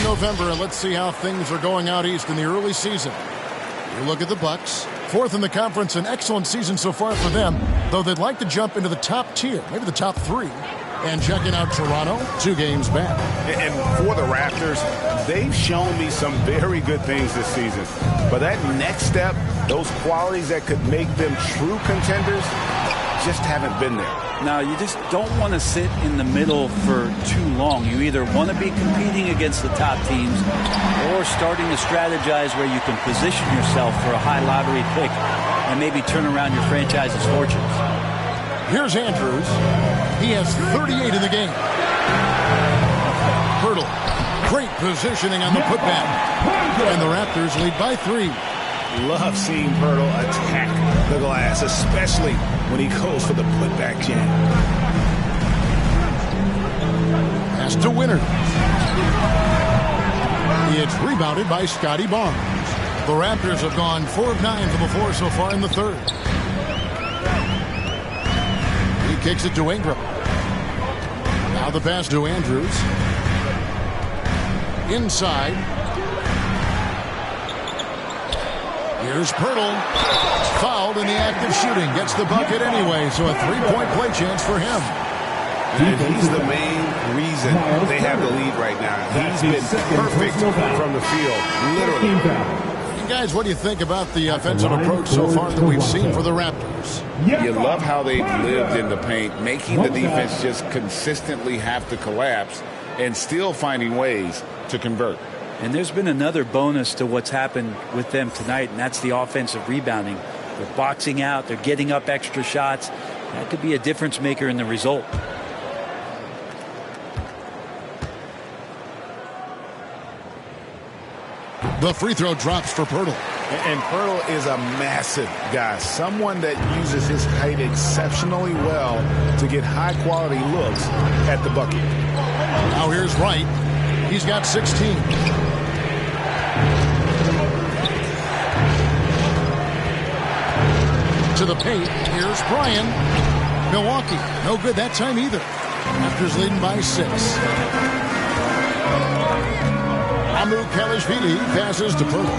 November, and let's see how things are going out east in the early season. You look at the Bucks, 4th in the conference, an excellent season so far for them, though they'd like to jump into the top tier, maybe the top 3. And checking out Toronto, 2 games back. And for the Raptors, they've shown me some very good things this season. But that next step, those qualities that could make them true contenders, just haven't been there. Now, you just don't want to sit in the middle for too long. You either want to be competing against the top teams or starting to strategize where you can position yourself for a high lottery pick and maybe turn around your franchise's fortunes. Here's Andrews. He has 38 in the game. Hurdle. Great positioning on the putback. And the Raptors lead by 3. Love seeing Pirtle attack the glass, especially when he goes for the putback jam. Pass to Winner. It's rebounded by Scotty Barnes. The Raptors have gone 4 of 9 from the floor so far in the third. He kicks it to Ingram. Now the pass to Andrews. Inside. Here's Pirtle. Fouled in the act of shooting. Gets the bucket anyway, so a 3-point play chance for him. And he's the main reason they have the lead right now. He's been perfect from the field, literally. And guys, what do you think about the offensive approach so far that we've seen for the Raptors? You love how they've lived in the paint, making the defense just consistently have to collapse and still finding ways to convert. And there's been another bonus to what's happened with them tonight, and that's the offensive rebounding. They're boxing out. They're getting up extra shots. That could be a difference maker in the result. The free throw drops for Pirtle. And Pirtle is a massive guy, someone that uses his height exceptionally well to get high-quality looks at the bucket. Now here's Wright. He's got 16. To the paint. Here's Bryan. Milwaukee. No good that time either. Raptors leading by 6. Amu Kelishvili passes to Pirtle.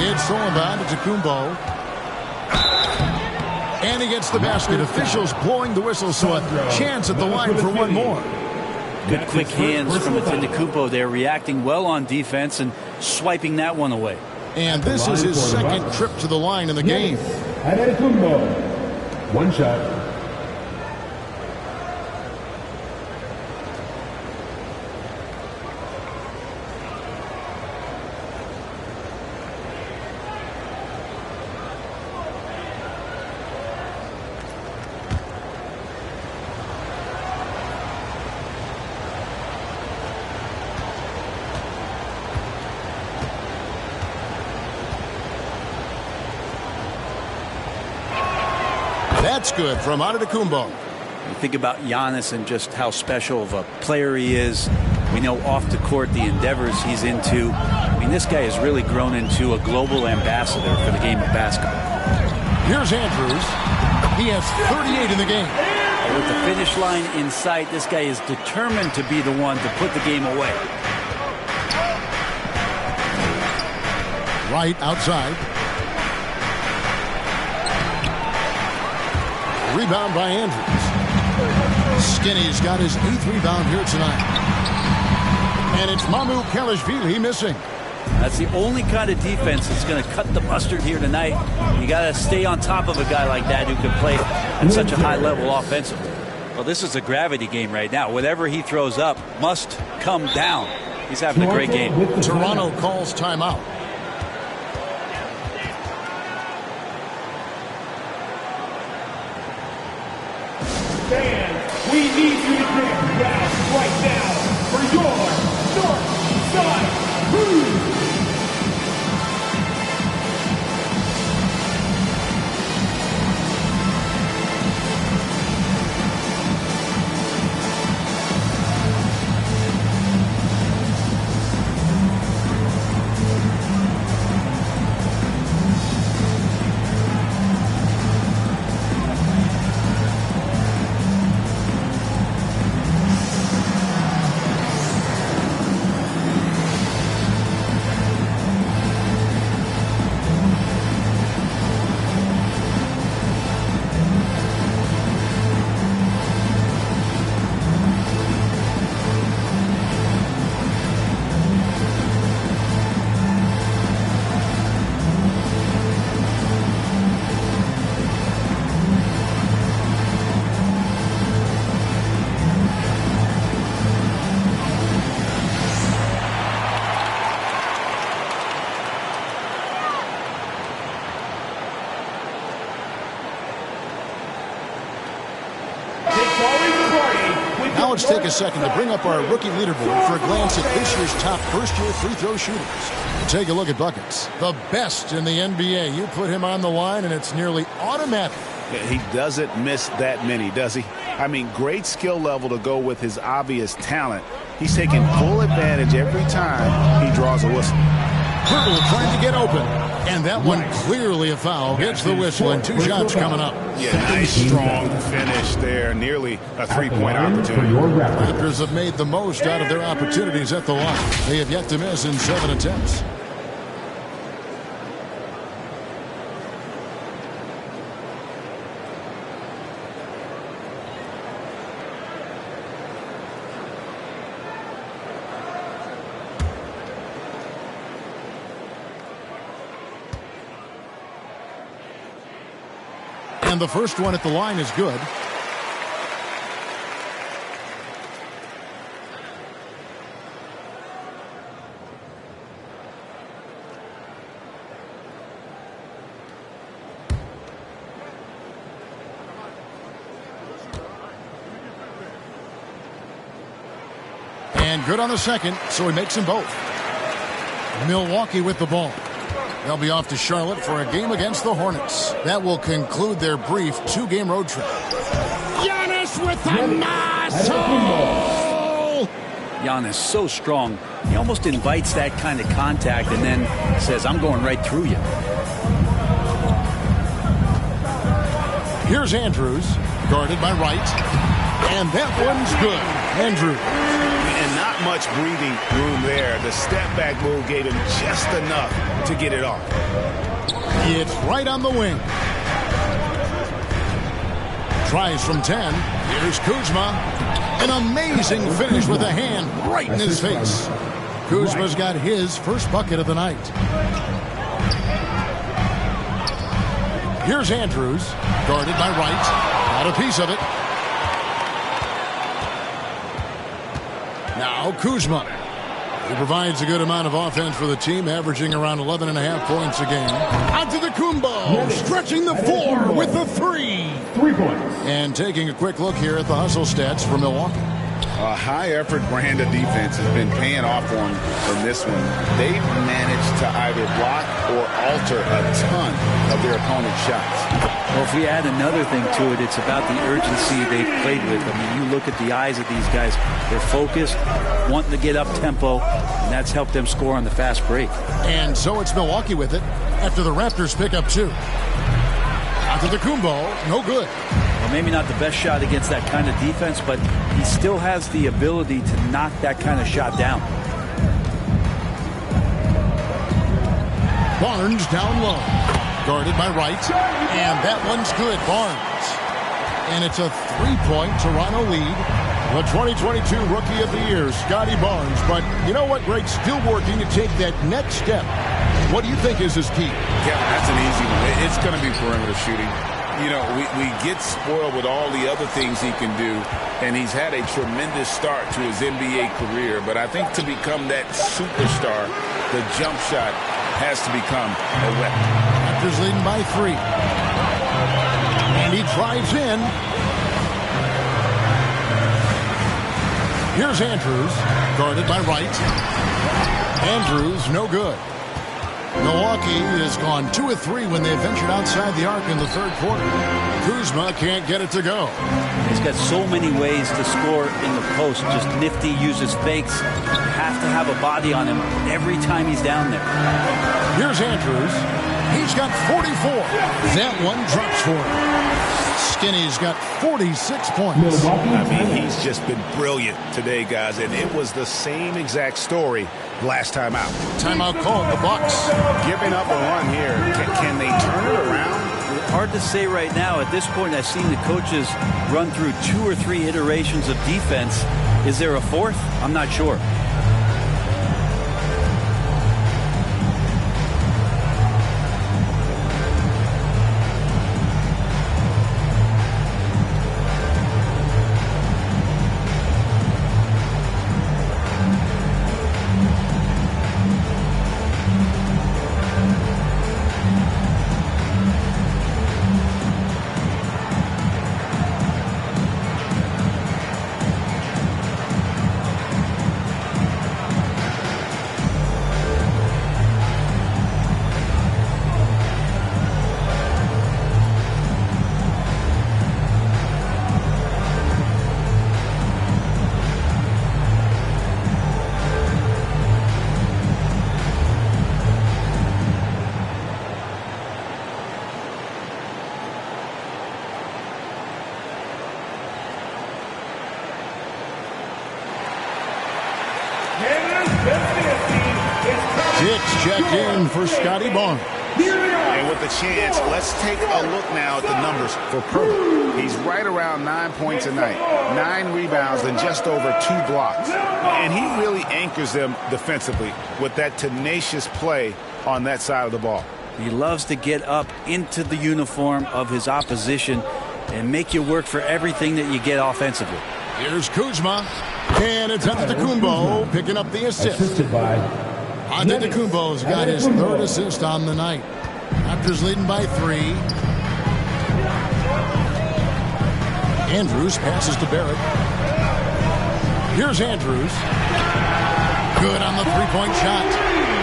It's thrown by to Kumbo. And he gets the basket. Officials blowing the whistle, so a chance at the line for one more. Good quick hands from Antetokounmpo. They're reacting well on defense and swiping that one away. And this is his second trip to the line in the game. Antetokounmpo. One shot. That's good from Antetokounmpo. You think about Giannis and just how special of a player he is. We know off the court the endeavors he's into. I mean, this guy has really grown into a global ambassador for the game of basketball. Here's Andrews. He has 38 in the game. With the finish line in sight, this guy is determined to be the one to put the game away. Right outside. Rebound by Andrews. Skinny's got his 8th rebound here tonight. And it's Mamu Kelishvili missing. That's the only kind of defense that's going to cut the mustard here tonight. You got to stay on top of a guy like that who can play at such a high level offensively. Well, this is a gravity game right now. Whatever he throws up must come down. He's having a great game. Toronto calls timeout. Fans, we need you to get down right now for your North Side Cruise. Now let's take a second to bring up our rookie leaderboard for a glance at this year's top first-year free throw shooters. Take a look at buckets. The best in the NBA. You put him on the line, and it's nearly automatic. Yeah, he doesn't miss that many, does he? I mean, great skill level to go with his obvious talent. He's taking full advantage every time he draws a whistle. Hurdle trying to get open. And that one clearly a foul. Gets the whistle, and 2 shots coming up. Yeah, nice, strong finish there. Nearly a three-point opportunity. Raptors have made the most out of their opportunities at the line. They have yet to miss in 7 attempts. And the first one at the line is good. And good on the second, so he makes them both. Milwaukee with the ball. They'll be off to Charlotte for a game against the Hornets. That will conclude their brief 2-game road trip. Giannis with a muscle! Giannis so strong. He almost invites that kind of contact and then says, I'm going right through you. Here's Andrews, guarded by Wright. And that one's good. Andrews. And not much breathing room there. The step-back move gave him just enough to get it off. It's right on the wing. Tries from 10. Here's Kuzma. An amazing finish with a hand right in his face. Kuzma's got his first bucket of the night. Here's Andrews, guarded by Wright. Got a piece of it. Now Kuzma. He provides a good amount of offense for the team, averaging around 11.5 points a game. Antetokounmpo, stretching the floor with the 3. 3 points. And taking a quick look here at the hustle stats for Milwaukee. A high-effort brand of defense has been paying off for them in this one. They've managed to either block or alter a ton of their opponent's shots. Well, if we add another thing to it, it's about the urgency they've played with. I mean, you look at the eyes of these guys. They're focused, wanting to get up tempo, and that's helped them score on the fast break. And so it's Milwaukee with it after the Raptors pick up 2. Antetokounmpo, no good. Well, maybe not the best shot against that kind of defense, but he still has the ability to knock that kind of shot down. Barnes down low. Guarded by Wright. And that one's good. Barnes. And it's a 3-point Toronto lead. The 2022 Rookie of the Year, Scotty Barnes. But you know what, Greg? Still working to take that next step. What do you think is his key? Kevin, that's an easy one. It's going to be perimeter shooting. You know, we get spoiled with all the other things he can do, and he's had a tremendous start to his NBA career. But I think to become that superstar, the jump shot has to become a weapon. Raptors leading by 3. And he drives in. Here's Andrews, guarded by Wright. Andrews, no good. Milwaukee has gone 2 of 3 when they ventured outside the arc in the third quarter. Kuzma can't get it to go. He's got so many ways to score in the post. Just nifty, uses fakes. Have to have a body on him every time he's down there. Here's Andrews. He's got 44. That one drops for him. Skinny's got 46 points. I mean, he's just been brilliant today, guys, and it was the same exact story last time out. Timeout called, the Bucks. Giving up a run here. Can they turn it around? Hard to say right now. At this point, I've seen the coaches run through 2 or 3 iterations of defense. Is there a fourth? I'm not sure. Dick's checked in for Scotty Barnes. And with the chance, let's take a look now at the numbers for Purdy. He's right around 9 points a night, 9 rebounds, and just over 2 blocks. And he really anchors them defensively with that tenacious play on that side of the ball. He loves to get up into the uniform of his opposition and make you work for everything that you get offensively. Here's Kuzma. And it's Antetokounmpo picking up the assist. Assisted by Antetokounmpo's got his 3rd assist on the night. Raptors leading by 3. Andrews passes to Barrett. Here's Andrews. Good on the three-point shot.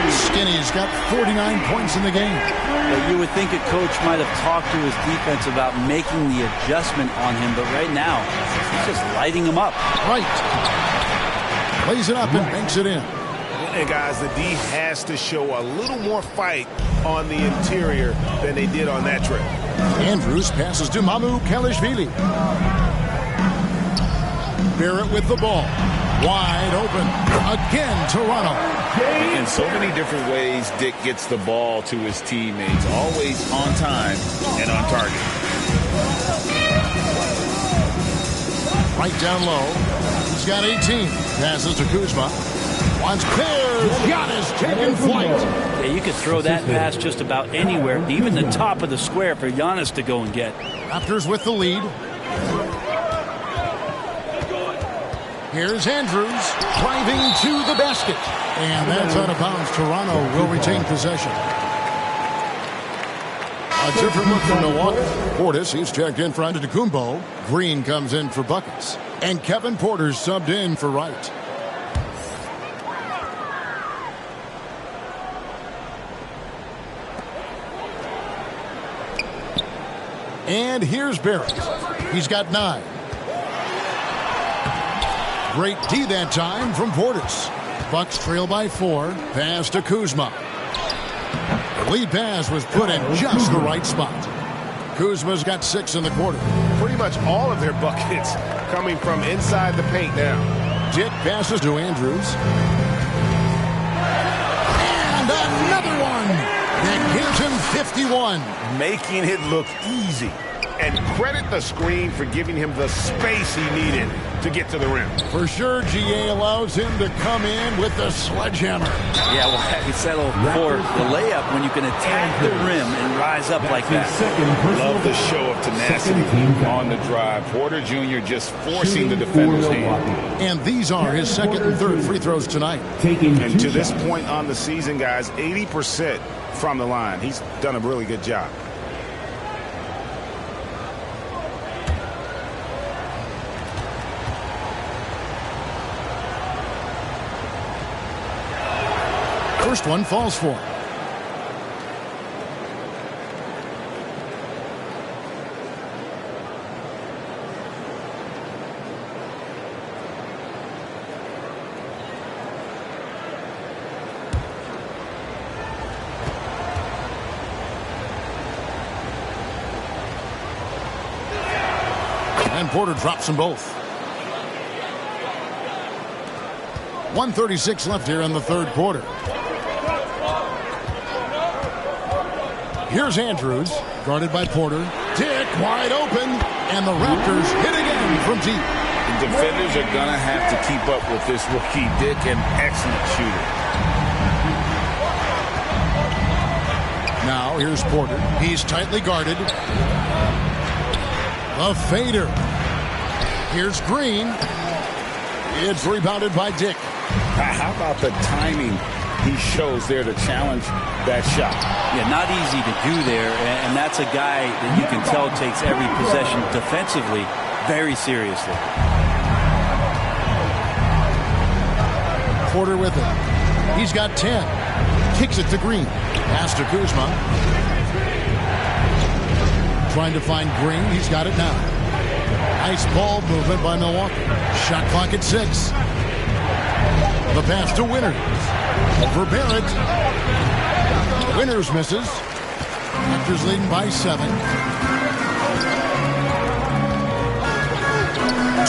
Skinny's got 49 points in the game. Well, you would think a coach might have talked to his defense about making the adjustment on him, but right now, he's just lighting him up. Right. Plays it up and banks it in. And guys, the D has to show a little more fight on the interior than they did on that trip. Andrews passes to Mamukelashvili. Barrett with the ball. Wide open. Again, Toronto. In so many different ways, Dick gets the ball to his teammates. Always on time and on target. Right down low. He's got 18. Passes to Kuzma. Wants clears. Giannis taking flight. Yeah, you could throw that pass just about anywhere, even the top of the square for Giannis to go and get. Raptors with the lead. Here's Andrews driving to the basket. And that's out of bounds. Toronto will retain possession. A different look from Milwaukee. Portis, he's checked in for Antetokounmpo. Green comes in for buckets. And Kevin Porter's subbed in for Wright. And here's Barrett. He's got 9. Great D that time from Portis. Bucks trail by 4. Pass to Kuzma. The lead pass was put in just the right spot. Kuzma's got 6 in the quarter. Pretty much all of their buckets coming from inside the paint now. Dick passes to Andrews. And another one that gives him 51. Making it look easy. And credit the screen for giving him the space he needed to get to the rim. For sure, GA allows him to come in with the sledgehammer. Yeah, well, he settled for the layup when you can attack the rim and rise up like that. Love the show of tenacity on the drive. Porter Jr. just forcing the defender's hand. And these are his 2nd and 3rd free throws tonight. And to this point on the season, guys, 80% from the line. He's done a really good job. First one falls for him. And Porter drops them both. 1:36 left here in the 3rd quarter. Here's Andrews, guarded by Porter. Dick wide open, and the Raptors hit again from deep. The defenders are going to have to keep up with this rookie. Dick, an excellent shooter. Now here's Porter. He's tightly guarded. The fader. Here's Green. It's rebounded by Dick. How about the timing he shows there to challenge that shot? Yeah, not easy to do there, and that's a guy that you can tell takes every possession defensively very seriously. Porter with it. He's got 10. Kicks it to Green. Pass to Kuzma. Trying to find Green. He's got it now. Nice ball movement by Milwaukee. Shot clock at 6. The pass to Winters. Over Barrett. Winters misses. Raptors leading by 7.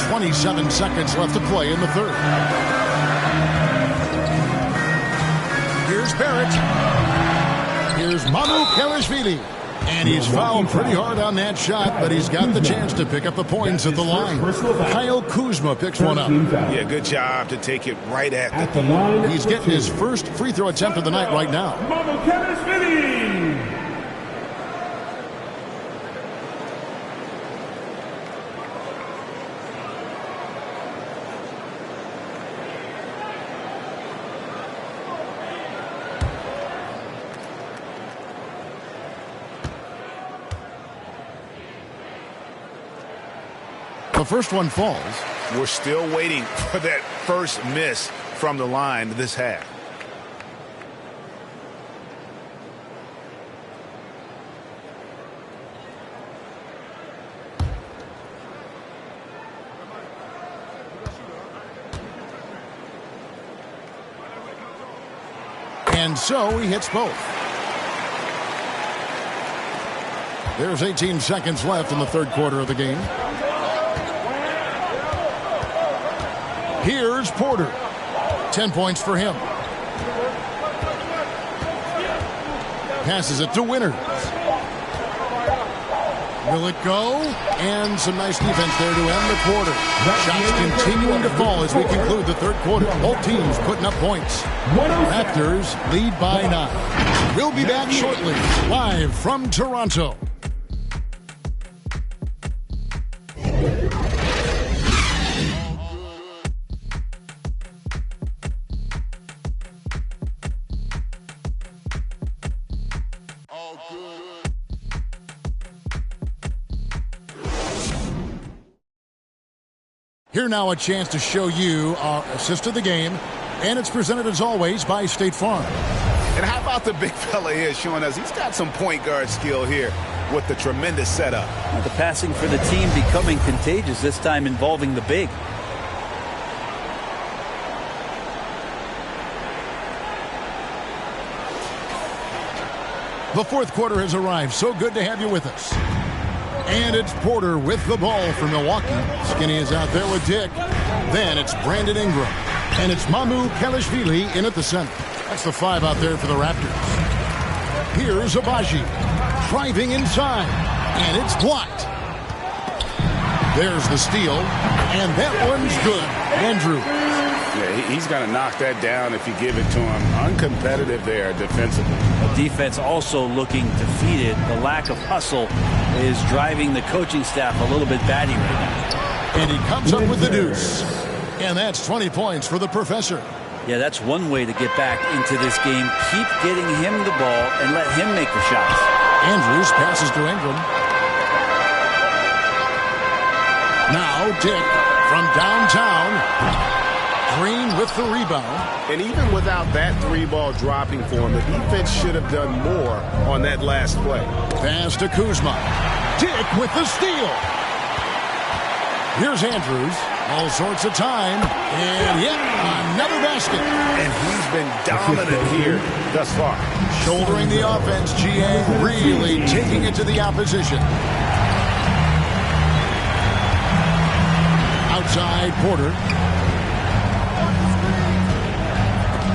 27 seconds left to play in the 3rd. Here's repair it. Here's Mamu Kelishvili. And he's fouled pretty hard on that shot, but he's got the chance to pick up the points at the line. Kyle Kuzma picks one up. Yeah, good job to take it right at the line. He's getting his first free throw attempt of the night right now. Mamu Kelishvili. The first one falls. We're still waiting for that first miss from the line this half. And so he hits both. There's 18 seconds left in the third quarter of the game. Here's Porter. 10 points for him. Passes it to Winters. Will it go? And some nice defense there to end the quarter. Shots continuing to fall as we conclude the third quarter. Both teams putting up points. Raptors lead by 9. We'll be back shortly, live from Toronto. Here now a chance to show you our assist of the game, and it's presented as always by State Farm. And how about the big fella here showing us he's got some point guard skill here with the tremendous setup. The passing for the team becoming contagious, this time involving the big. The fourth quarter has arrived. So good to have you with us. And it's Porter with the ball for Milwaukee. Skinny is out there with Dick. Then it's Brandon Ingram. And it's Mamu Kelishvili in at the center. That's the 5 out there for the Raptors. Here's Abaji. Driving inside. And it's blocked. There's the steal. And that one's good. Andrews. Yeah, he's going to knock that down if you give it to him. Uncompetitive there defensively. The defense also looking defeated. The lack of hustle is driving the coaching staff a little bit batty right now. And he comes up with the deuce. And that's 20 points for the professor. Yeah, that's one way to get back into this game. Keep getting him the ball and let him make the shots. Andrews passes to Ingram. Now Dick from downtown. Green with the rebound. And even without that 3-ball dropping for him, the defense should have done more on that last play. Pass to Kuzma. Dick with the steal. Here's Andrews. All sorts of time. And yet another basket. And he's been dominant here thus far. Shouldering the offense, GA really taking it to the opposition. Outside, Porter.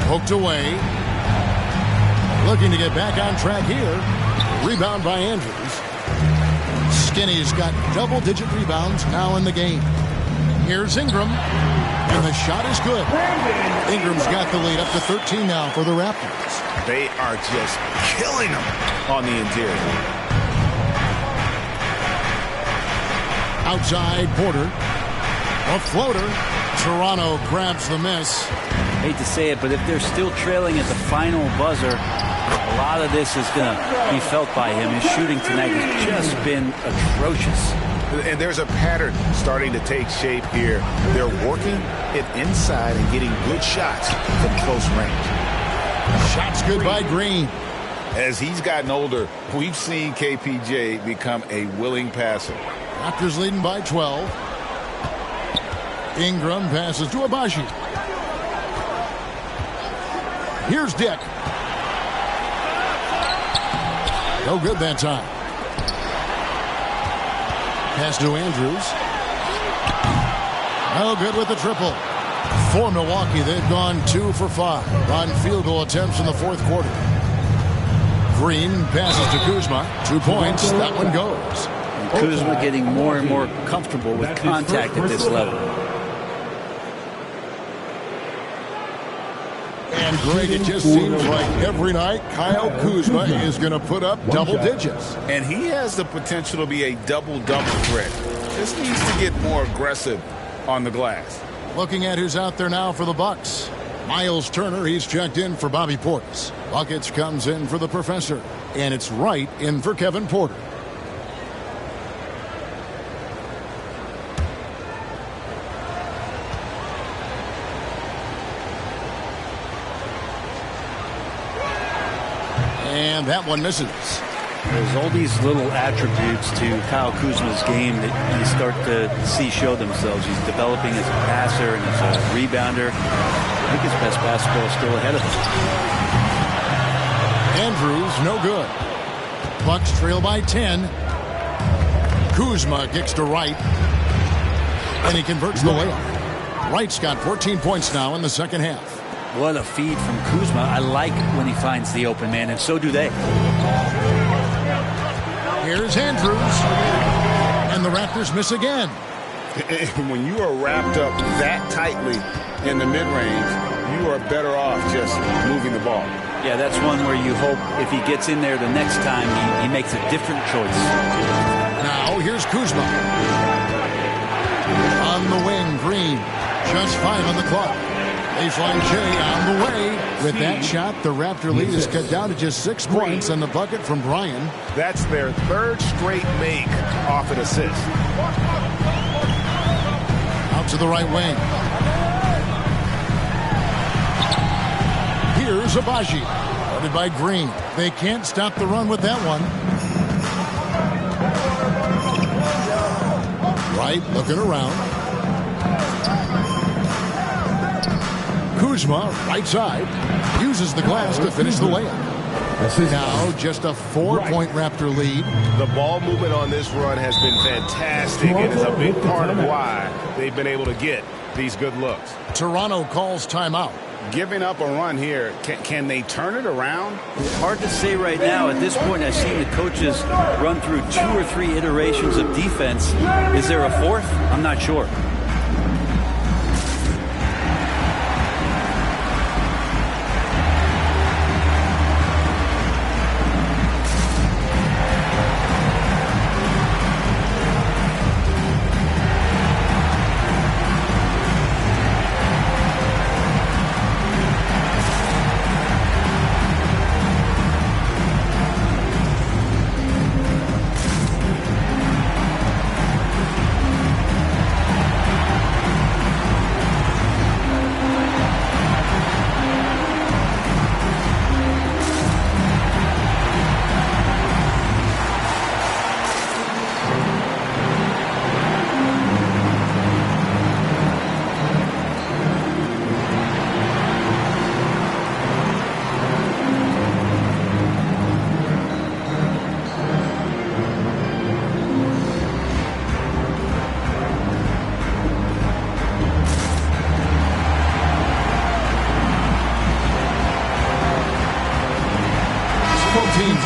Poked away. Looking to get back on track here. Rebound by Andrews. Skinny's got double-digit rebounds now in the game. Here's Ingram. And the shot is good. Ingram's got the lead up to 13 now for the Raptors. They are just killing them on the interior. Outside, Porter. A floater. Toronto grabs the miss. Hate to say it, but if they're still trailing at the final buzzer, a lot of this is going to be felt by him. His shooting tonight has just been atrocious. And there's a pattern starting to take shape here. They're working it inside and getting good shots from close range. Shots good by Green. As he's gotten older, we've seen KPJ become a willing passer. Raptors leading by 12. Ingram passes to Abaji. Here's Dick. No good that time. Pass to Andrews. No good with the triple. For Milwaukee, they've gone 2 for 5 on field goal attempts in the fourth quarter. Green passes to Kuzma. 2 points. That one goes. And Kuzma getting more and more comfortable with contact at this level. And Greg, it just seems like every night Kyle Kuzma is going to put up double digits. And he has the potential to be a double-double threat. Just needs to get more aggressive on the glass. Looking at who's out there now for the Bucks. Miles Turner, he's checked in for Bobby Portis. Buckets comes in for the Professor. And it's Wright in for Kevin Porter. And that one misses. There's all these little attributes to Kyle Kuzma's game that you start to see show themselves. He's developing as a passer and as a rebounder. I think his best basketball is still ahead of him. Andrews, no good. Bucks trail by 10. Kuzma kicks to Wright. And he converts the layup. Wright's got 14 points now in the second half. What a feed from Kuzma. I like when he finds the open man, and so do they. Here's Andrews. And the Raptors miss again. When you are wrapped up that tightly in the mid-range, you are better off just moving the ball. Yeah, that's one where you hope if he gets in there the next time, he makes a different choice. Now, here's Kuzma. On the wing, Green. Just 5 on the clock. Baseline Shea on the way. With that shot, the Raptor lead is cut down to just 6 points and the bucket from Bryan. That's their third straight make off an assist. Out to the right wing. Here's Abaji. Guarded by Green. They can't stop the run with that one. Wright looking around. Kuzma, right side, uses the glass to finish the layup. Now just a 4-point Raptor lead. The ball movement on this run has been fantastic and is a big part of why they've been able to get these good looks. Toronto calls timeout. Giving up a run here, can they turn it around? Hard to say right now. At this point, I've seen the coaches run through 2 or 3 iterations of defense. Is there a fourth? I'm not sure.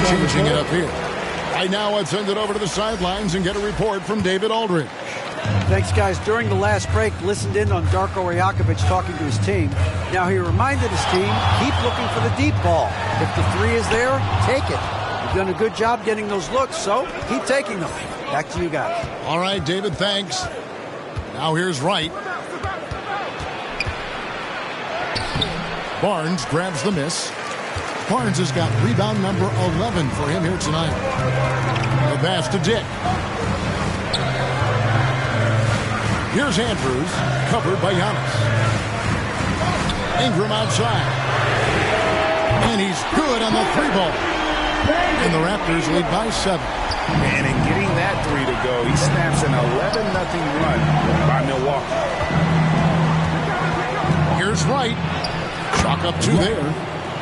Changing it up here. Right now, let's send it over to the sidelines and get a report from David Aldridge. Thanks, guys. During the last break, listened in on Darko Rajakovic talking to his team. Now he reminded his team, keep looking for the deep ball. If the 3 is there, take it. You've done a good job getting those looks, so keep taking them. Back to you guys. All right, David, thanks. Now here's Wright. Barnes grabs the miss. Barnes has got rebound number 11 for him here tonight. The pass to Dick. Here's Andrews, covered by Giannis. Ingram outside. And he's good on the 3-ball. And the Raptors lead by 7. And in getting that 3 to go, he snaps an 11-0 run by Milwaukee. Here's Wright. Chalk up 2 there.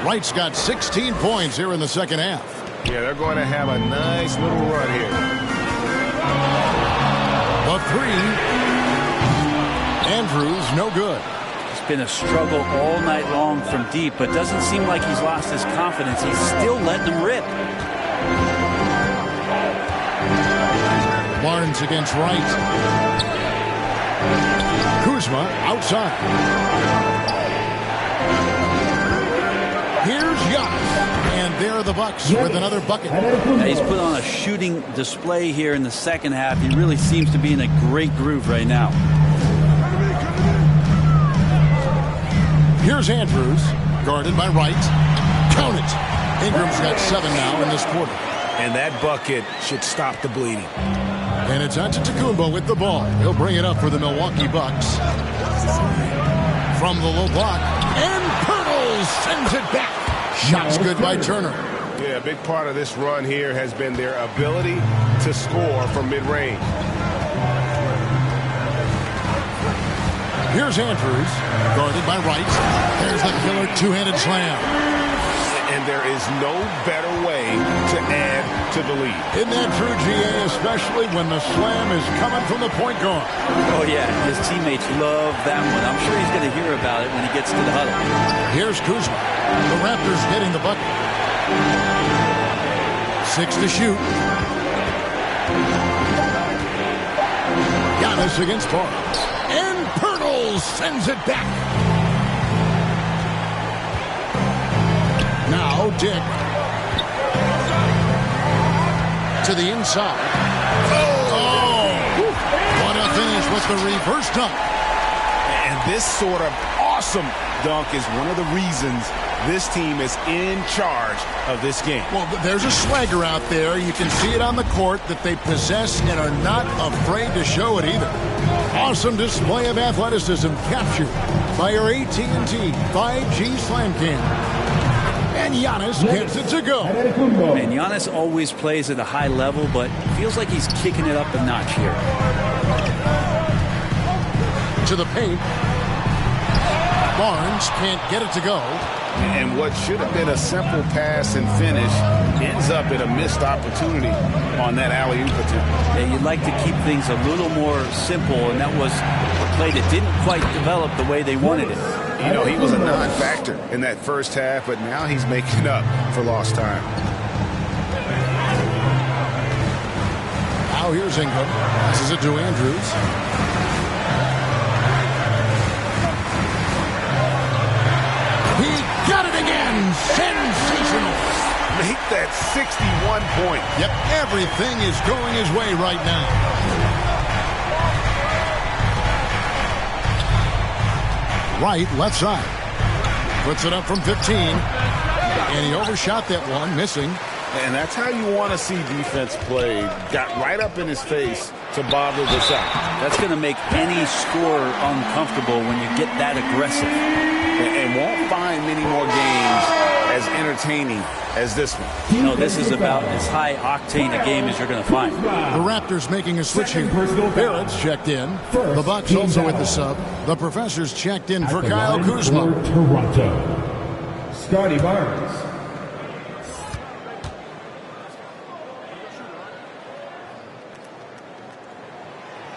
Wright's got 16 points here in the second half. Yeah, they're going to have a nice little run here. The 3. Andrews, no good. This been a struggle all night long from deep, but doesn't seem like he's lost his confidence. He's still letting them rip. Barnes against Wright. Kuzma outside. Here's Giannis. And there are the Bucks with another bucket. Now he's put on a shooting display here in the second half. He really seems to be in a great groove right now. Here's Andrews, guarded by Wright. Count it. Ingram's got 7 now in this quarter. And that bucket should stop the bleeding. And it's Antetokounmpo with the ball. He'll bring it up for the Milwaukee Bucks. From the low block. And Pirtle sends it back. Shots good by Turner. Yeah, a big part of this run here has been their ability to score from mid-range. Here's Andrews, guarded by Wright. There's the killer two-handed slam. And there is no better way to add to the lead. Isn't that true, GA, especially when the slam is coming from the point guard? Oh, yeah, his teammates love that one. I'm sure he's going to hear about it when he gets to the huddle. Here's Kuzma. The Raptors getting the bucket. 6 to shoot. Giannis against Barnes. And Pirtle sends it back. Now Dick. To the inside. Oh! What a finish with the reverse dunk. And this sort of awesome dunk is one of the reasons this team is in charge of this game. Well, there's a swagger out there. You can see it on the court that they possess and are not afraid to show it either. Awesome display of athleticism captured by our AT&T 5G Slam Cam. And Giannis gets it to go. And Giannis always plays at a high level, but feels like he's kicking it up a notch here. To the paint. Barnes can't get it to go. And what should have been a simple pass and finish ends up in a missed opportunity on that alley-oop attempt. Yeah, you'd like to keep things a little more simple, and that was a play that didn't quite develop the way they wanted it. You know, he was a non-factor in that first half, but now he's making up for lost time. Now here's Ingram. Passes it to Andrews. He got it again. Sensational. Make that 61 point. Yep, everything is going his way right now. Right, left side. Puts it up from 15. And he overshot that one, missing. And that's how you want to see defense play. Got right up in his face to bother the shot. That's going to make any scorer uncomfortable when you get that aggressive. And won't find many more games as entertaining as this one. You know, this is about as high octane a game as you're going to find. The Raptors making a switch here. Barrett's checked in. The Bucks also with the sub. The Professors checked in for Kyle Kuzma. Toronto. Scotty Barnes.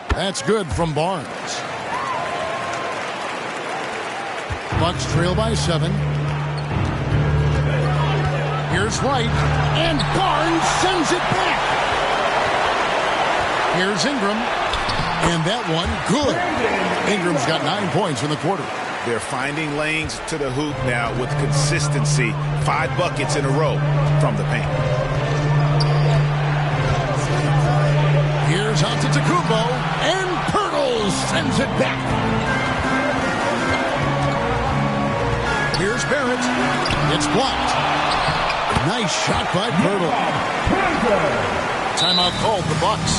That's good from Barnes. Bucks trail by 7. Here's Wright, and Barnes sends it back. Here's Ingram, and that one good. Ingram's got 9 points in the quarter. They're finding lanes to the hoop now with consistency. 5 buckets in a row from the paint. Here's Antetokounmpo, and Pirtle sends it back. Here's Barrett. It's blocked. Nice shot by Pirtle. Timeout called the Bucks.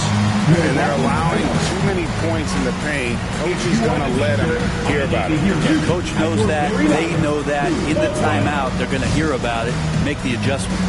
And they're allowing too many points in the paint. Coach is going to let them hear about it. Yeah, coach knows that. They know that. In the timeout, they're going to hear about it, make the adjustment.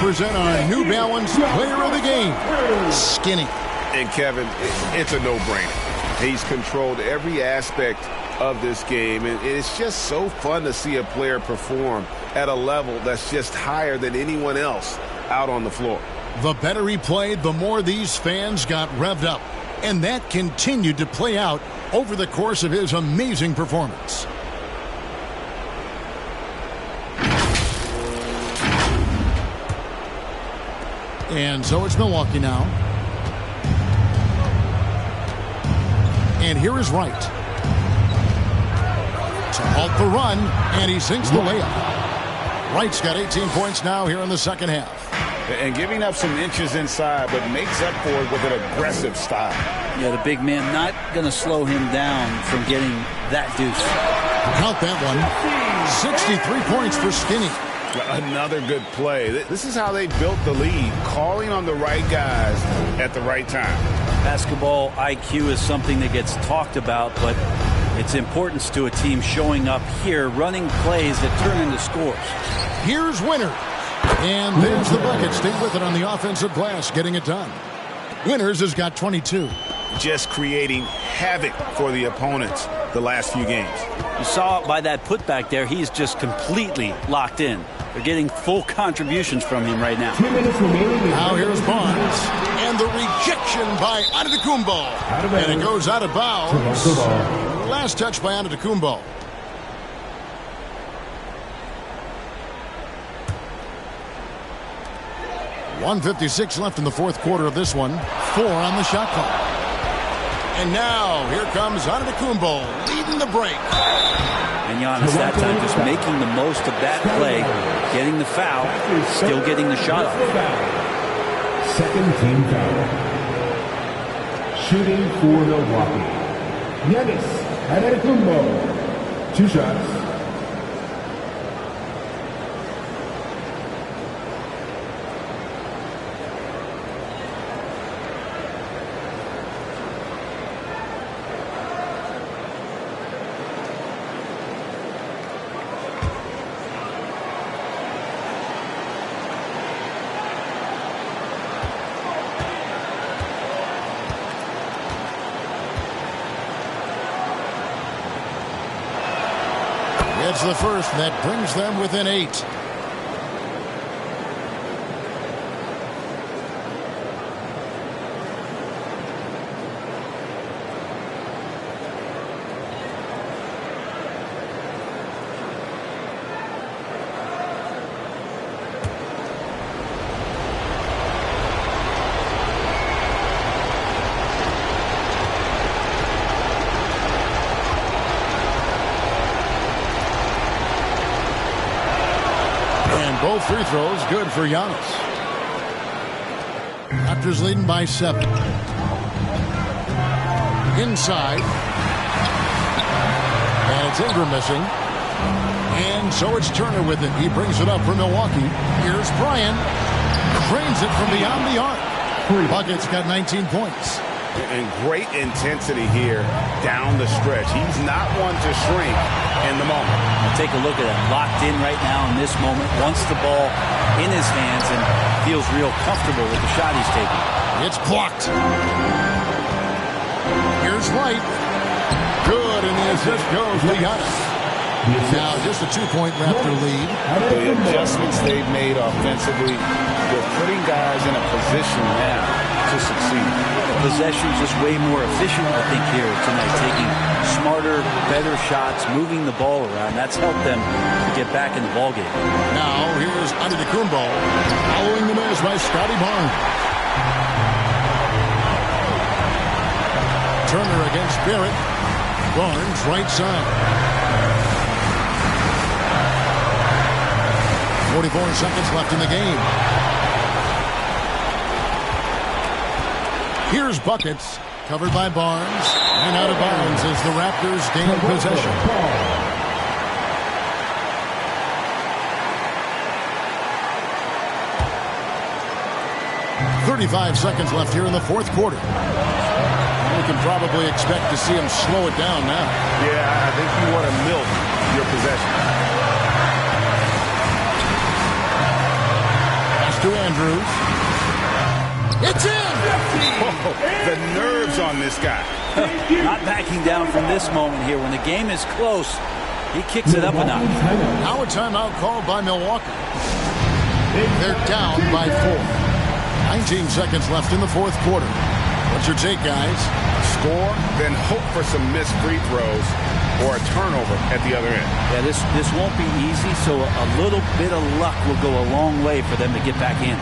present our New Balance Player of the Game, Skinny. And Kevin, it's a no-brainer. He's controlled every aspect of this game, and it's just so fun to see a player perform at a level that's just higher than anyone else out on the floor. The better he played, the more these fans got revved up. And that continued to play out over the course of his amazing performance. And so it's Milwaukee now. And here is Wright. To halt the run, and he sinks the layup. Wright's got 18 points now here in the second half. And giving up some inches inside, but makes up for it with an aggressive style. Yeah, the big man not going to slow him down from getting that deuce. Count that one. 63 points for Skinny. Another good play. This is how they built the lead, calling on the right guys at the right time. Basketball IQ is something that gets talked about, but its importance to a team showing up here, running plays that turn into scores. Here's Winters. And there's the bucket. Stay with it on the offensive glass, getting it done. Winters has got 22. Just creating havoc for the opponents the last few games. You saw it by that putback there. He's just completely locked in. They're getting full contributions from him right now. 2 minutes remaining. Now here's Barnes. And the rejection by Antetokounmpo. And it goes out of bounds. Last touch by Antetokounmpo. .156 left in the fourth quarter of this one. 4 on the shot clock. And now here comes Antetokounmpo leading the break. And Giannis that time just making the most of that play, getting the foul, still getting the shot off. Second team foul. Shooting for Milwaukee. Giannis Antetokounmpo. 2 shots. It's the first that brings them within 8. Both free throws good for Giannis. Raptors leading by 7. Inside. And it's Ingram missing. And so it's Turner with it. He brings it up for Milwaukee. Here's Bryant. Drains it from beyond the arc. Bucket's got 19 points. And great intensity here down the stretch. He's not one to shrink in the moment. Take a look at him, locked in right now in this moment, wants the ball in his hands and feels real comfortable with the shot he's taking. It's blocked. Here's Wright. Good, and the assist goes to Giannis. Now just a 2-point Raptor lead. The adjustments they've made offensively, they're putting guys in a position now to succeed. Possession's just way more efficient, I think, here tonight, taking smarter, better shots, moving the ball around. That's helped them to get back in the ballgame. Now here's Antetokounmpo, following the miss by Scotty Barnes. Turner against Barrett. Barnes right side. 44 seconds left in the game. Here's Buckets, covered by Barnes, and out of bounds as the Raptors gain possession. 35 seconds left here in the fourth quarter. We can probably expect to see him slow it down now. Yeah, I think you want to milk your possession. to Andrews. It's in! Oh, the nerves on this guy. Not backing down from this moment here. When the game is close, he kicks it up a notch. Now a timeout called by Milwaukee. They're down by 4. 19 seconds left in the fourth quarter. What's your take, guys? Score, then hope for some missed free throws or a turnover at the other end. Yeah, this won't be easy, so a little bit of luck will go a long way for them to get back in.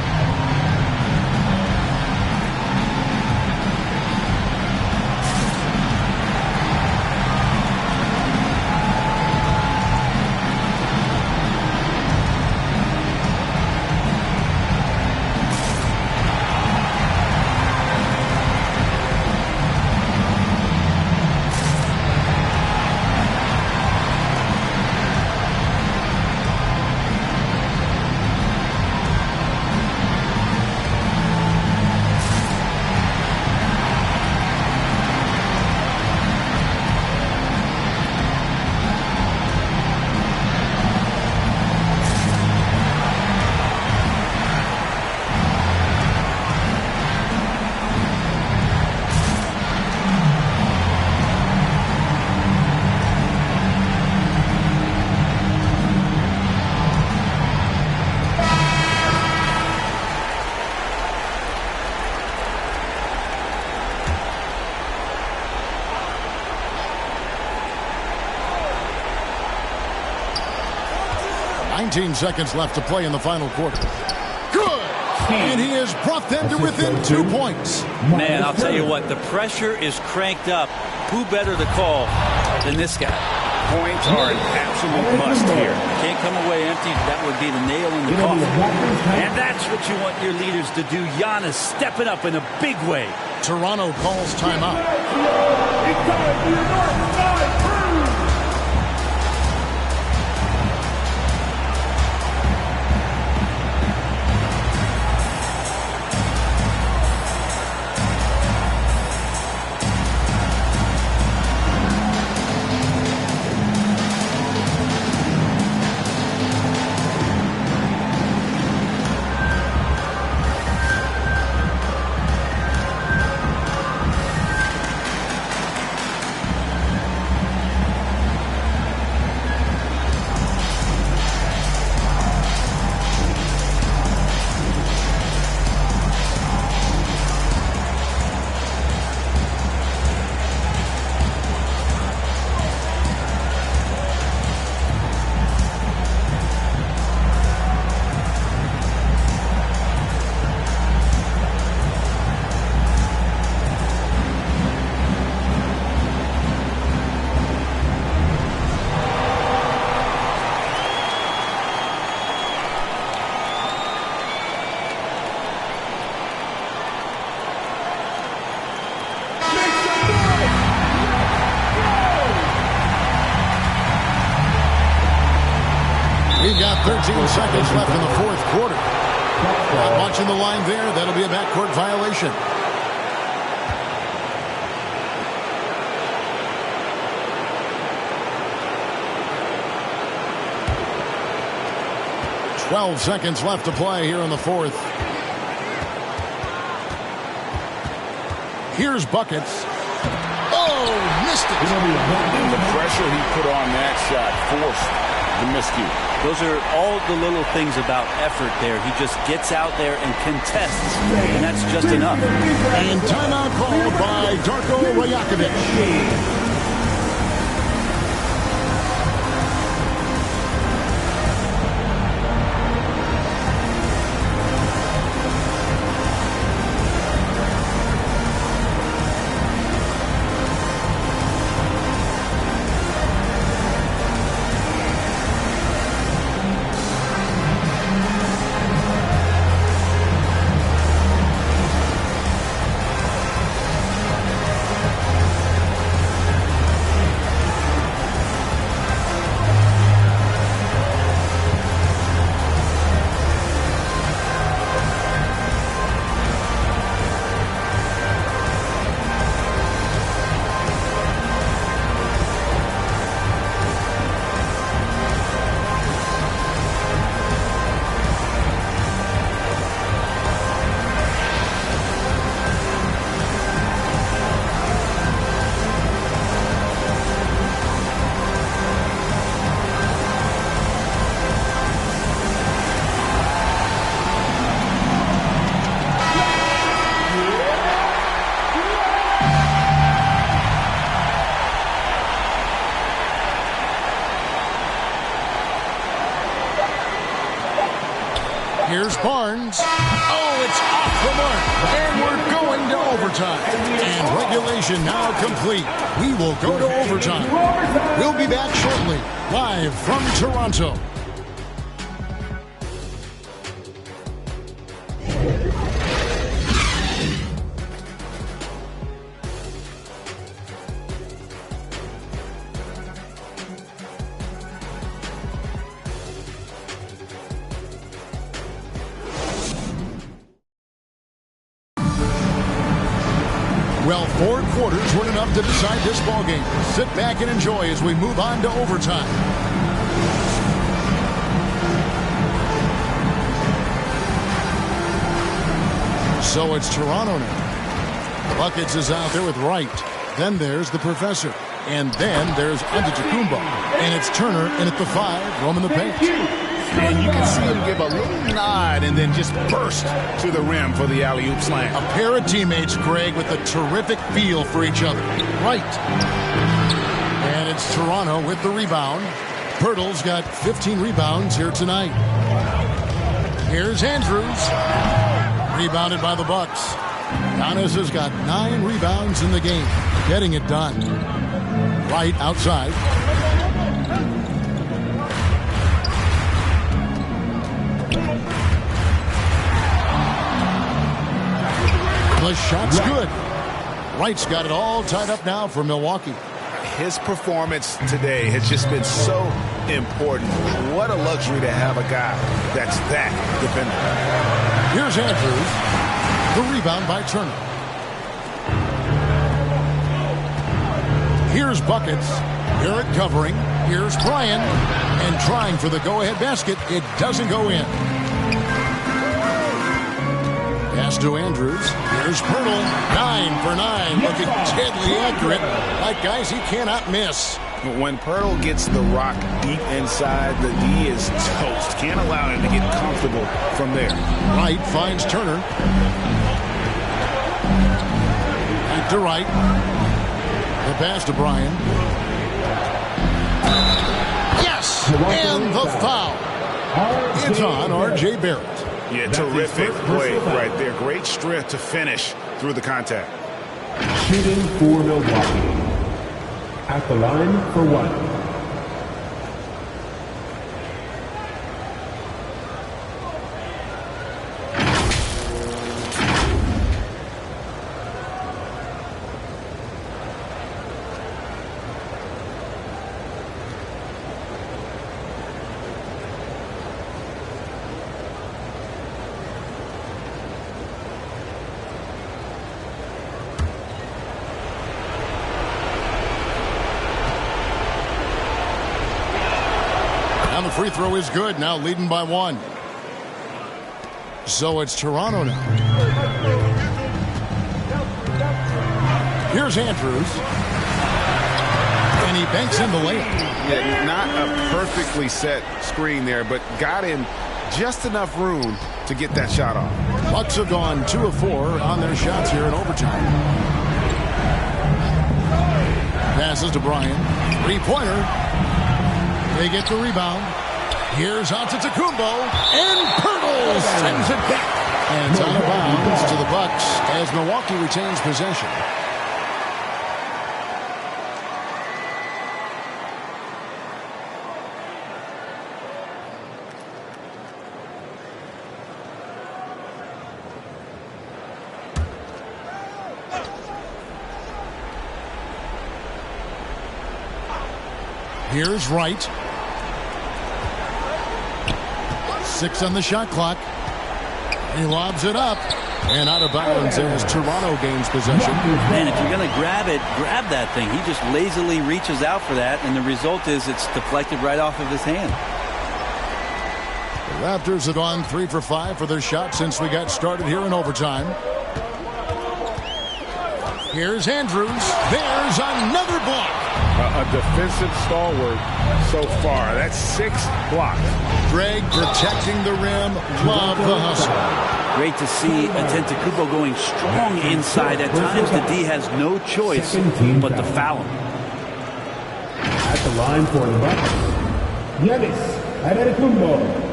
19 seconds left to play in the final quarter. Good! And he has brought them to within 2 points. Man, I'll tell you what, the pressure is cranked up. Who better to call than this guy? Points are an absolute must here. Can't come away empty. That would be the nail in the coffin. And that's what you want your leaders to do. Giannis stepping up in a big way. Toronto calls timeout. It's time for your North Side Crew. 13 seconds left in the fourth quarter. Not watching the line there. That'll be a backcourt violation. "12 seconds left to play here in the fourth. Here's buckets. Oh, missed it. And the pressure he put on that shot forced the miscue. Those are all the little things about effort there. He just gets out there and contests, and that's just enough. And timeout called by Darko Rajakovic. Barnes. Oh, it's off the mark. And we're going to overtime. And regulation now complete. We will go to overtime. We'll be back shortly, live from Toronto. Well, 4 quarters weren't enough to decide this ballgame. Sit back and enjoy as we move on to overtime. So it's Toronto now. Buckets is out there with Wright. Then there's the Professor. And then there's Antetokounmpo. And it's Turner in at the 5, roaming the paint. And you can see him give a little nod and then just burst to the rim for the alley-oop slam. A pair of teammates, Greg, with a terrific feel for each other. Right. And it's Toronto with the rebound. Pirtle's got 15 rebounds here tonight. Here's Andrews. Rebounded by the Bucks. Giannis has got 9 rebounds in the game. Getting it done. Right outside. The shot's good. Wright's got it all tied up now for Milwaukee. His performance today has just been so important. What a luxury to have a guy that's that dependable. Here's Andrews. The rebound by Turner. Here's Buckets. Barrett covering. Here's Bryant. And trying for the go-ahead basket. It doesn't go in. Pass to Andrews. Here's Pirtle. 9 for 9. Looking deadly accurate. Like guys he cannot miss. When Pirtle gets the rock deep inside, the D is toast. Can't allow him to get comfortable from there. Wright finds Turner. Back to Wright. The pass to Bryan. Yes! And the foul. It's on R.J. Barrett. Yeah, terrific play right there. Great strength to finish through the contact. Shooting for Milwaukee. At the line for 1. The free throw is good. Now leading by 1. So it's Toronto now. Here's Andrews. And he banks in the layup. Yeah, not a perfectly set screen there, but got in just enough room to get that shot off. Bucks have gone 2 of 4 on their shots here in overtime. Passes to Bryan. 3-pointer. They get the rebound. Here's Antetokounmpo. And Pirtle sends it back. And it's out of bounds to the Bucks as Milwaukee retains possession. Here's Wright. 6 on the shot clock. He lobs it up. And out of bounds as Toronto gains possession. Man, if you're going to grab it, grab that thing. He just lazily reaches out for that, and the result is it's deflected right off of his hand. The Raptors have gone 3 for 5 for their shot since we got started here in overtime. Here's Andrews. There's another block. A defensive stalwart so far. That's 6 blocks. Greg protecting the rim. Love the hustle. Great to see Antetokounmpo going strong inside. At times, the D has no choice but to foul him. At the line for the Bucks, Giannis Antetokounmpo.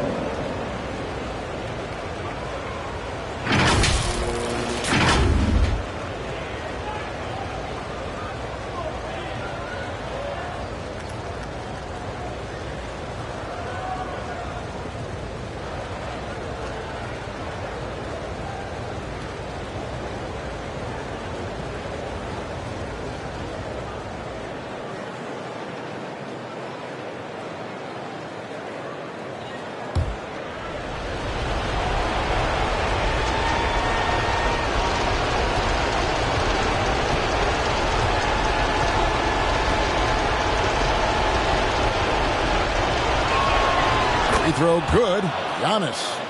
throw good. Giannis.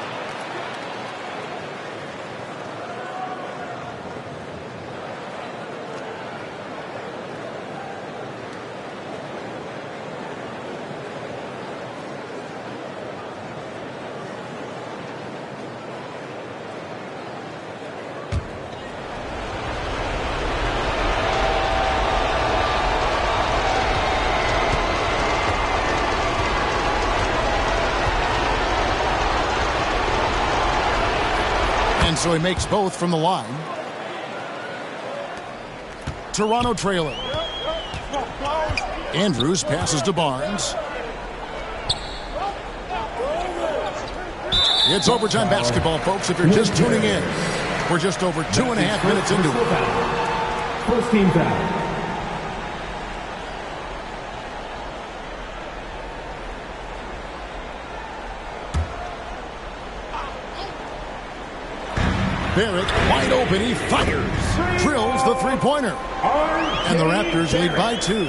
So he makes both from the line. Toronto trailing. Andrews passes to Barnes. It's overtime basketball, folks, if you're just tuning in. We're just over 2.5 minutes into it. First team foul. Barrett, wide open, he fires. Drills the three-pointer. And the Raptors lead by 2.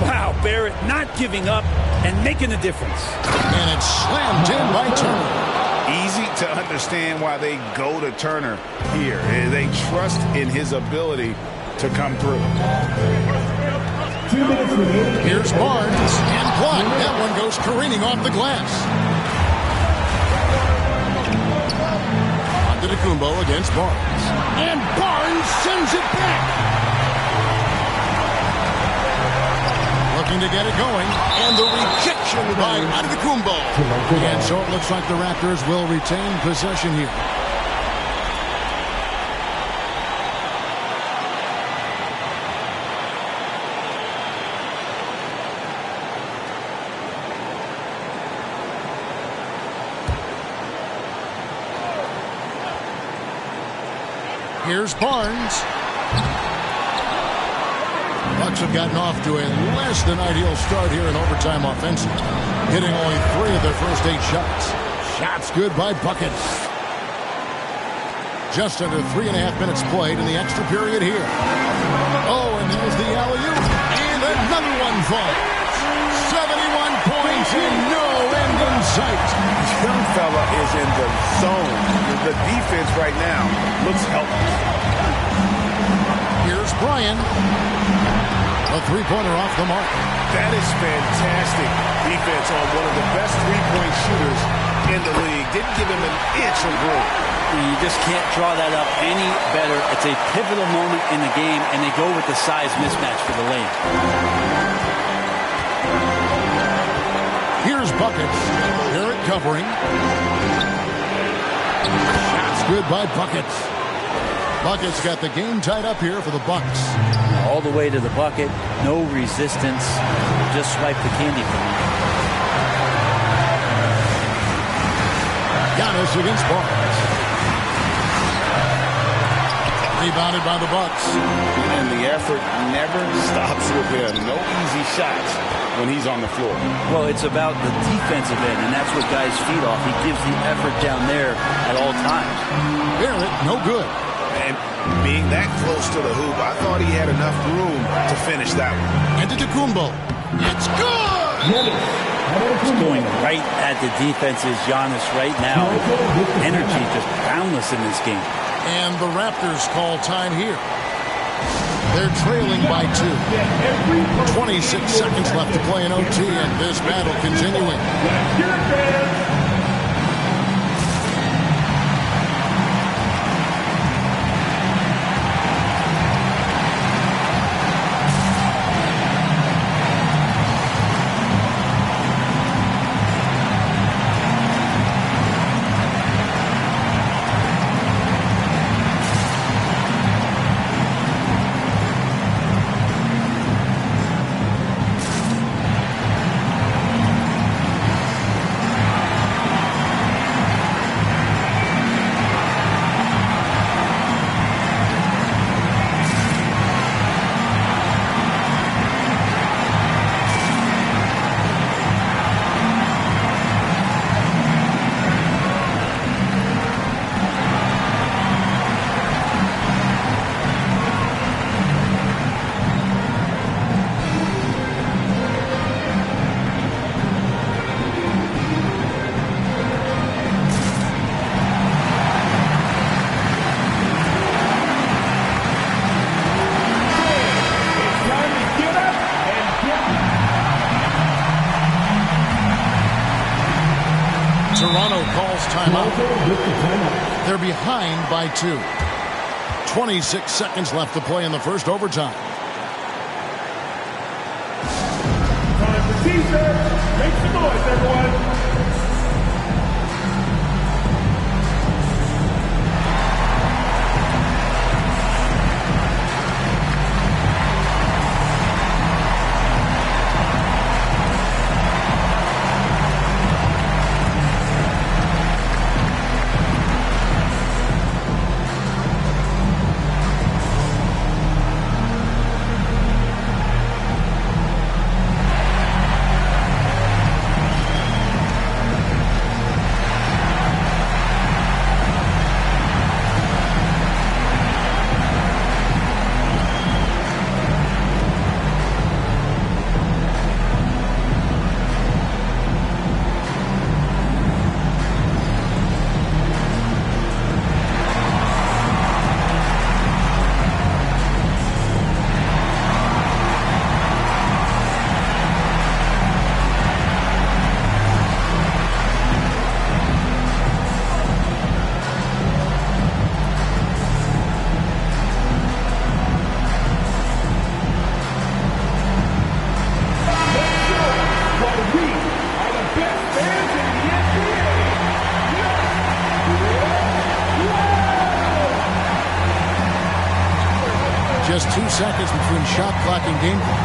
Wow, Barrett not giving up and making a difference. And it's slammed in by Turner. Easy to understand why they go to Turner here. They trust in his ability to come through. 2 minutes remaining. Here's Barnes and blocked. That one goes careening off the glass. Antetokounmpo against Barnes. And Barnes sends it back. Looking to get it going. And the rejection by Antetokounmpo. And so it looks like the Raptors will retain possession here. Here's Barnes. Bucks have gotten off to a less than ideal start here in overtime offensive, hitting only 3 of their first 8 shots. Shots good by buckets. Just under 3.5 minutes played in the extra period here. Oh, and there's the alley-oop. And another one falls. 71 points and no end in sight. This young fella is in the zone. The defense right now looks helpless. Here's Bryan. A three-pointer off the mark. That is fantastic defense on one of the best three-point shooters in the league. Didn't give him an inch of room. You just can't draw that up any better. It's a pivotal moment in the game, and they go with the size mismatch for the lane. Here's Buckets. Barrett covering. Shots good by Buckets. Buckets got the game tied up here for the Bucks. All the way to the bucket. No resistance. Just swipe the candy from him. Giannis against Barnes. Rebounded by the Bucks. And the effort never stops with him. No easy shots when he's on the floor. Well, it's about the defensive end, and that's what guys feed off. He gives the effort down there at all times. Barrett, no good. And being that close to the hoop, I thought he had enough room to finish that one. Antetokounmpo. It's good! It's going right at the defense's Giannis right now. Energy just boundless in this game. And the Raptors call time here. They're trailing by 2. 26 seconds left to play in OT, and this battle continuing. Toronto calls timeout. They're behind by 2. 26 seconds left to play in the first overtime. Time for teaser. Make some noise, everyone. Just 2 seconds between shot clock and game clock.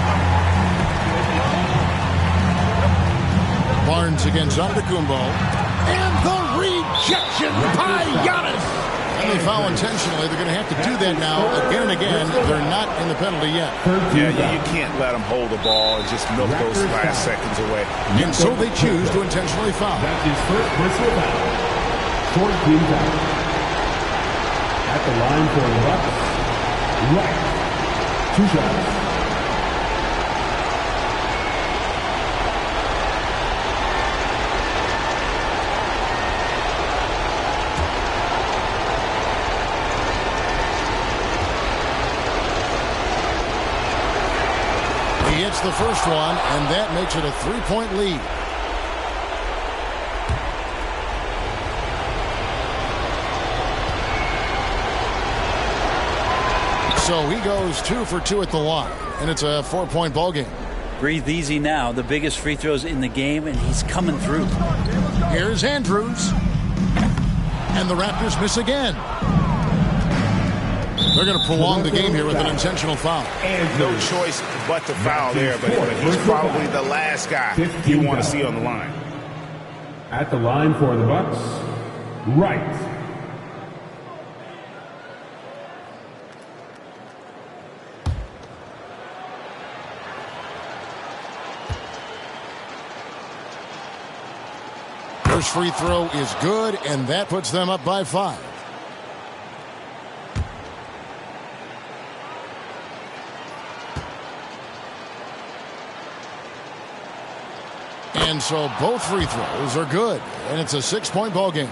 Barnes against Antetokounmpo. And the rejection by Giannis. And they foul intentionally. They're going to have to do that now again and again. They're not in the penalty yet. Yeah, you can't let them hold the ball and just milk those last seconds away. And so they choose to intentionally foul. That's his first personal foul. 14 foul. At the line for the Bucks. Right. 2 shots. He hits the first one, and that makes it a 3-point lead. So he goes 2 for 2 at the line, and it's a 4-point ball game. Breathe easy now. The biggest free throws in the game, and he's coming through. Here's Andrews. And the Raptors miss again. They're going to prolong the game here with an intentional foul. And no choice but to foul there, but he's probably the last guy you want to see on the line. At the line for the Bucks, Wright. First free throw is good, and that puts them up by 5. And so both free throws are good, and it's a 6-point ball game.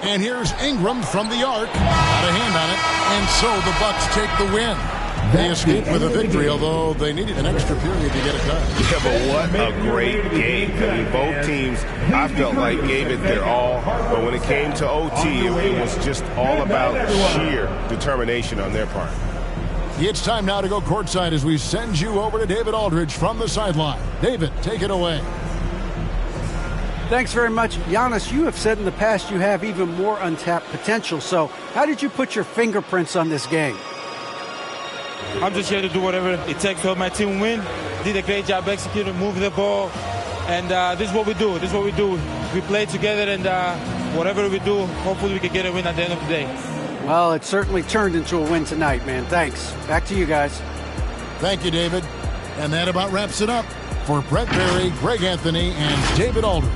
And here's Ingram from the arc. Got a hand on it, and so the Bucks take the win. They escaped with a victory, although they needed an extra period to get it done. Yeah, but what a great game. I mean, both teams, I felt like, gave it their all. But when it came to OT, it was just all about sheer determination on their part. It's time now to go courtside as we send you over to David Aldridge from the sideline. David, take it away. Thanks very much. Giannis, you have said in the past you have even more untapped potential. So how did you put your fingerprints on this game? I'm just here to do whatever it takes to help my team win. Did a great job executing, moving the ball. And this is what we do. This is what we do. We play together, and whatever we do, hopefully we can get a win at the end of the day. Well, it certainly turned into a win tonight, man. Thanks. Back to you guys. Thank you, David. And that about wraps it up. For Brett Berry, Greg Anthony, and David Aldridge,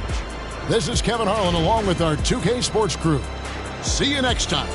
this is Kevin Harlan along with our 2K Sports crew. See you next time.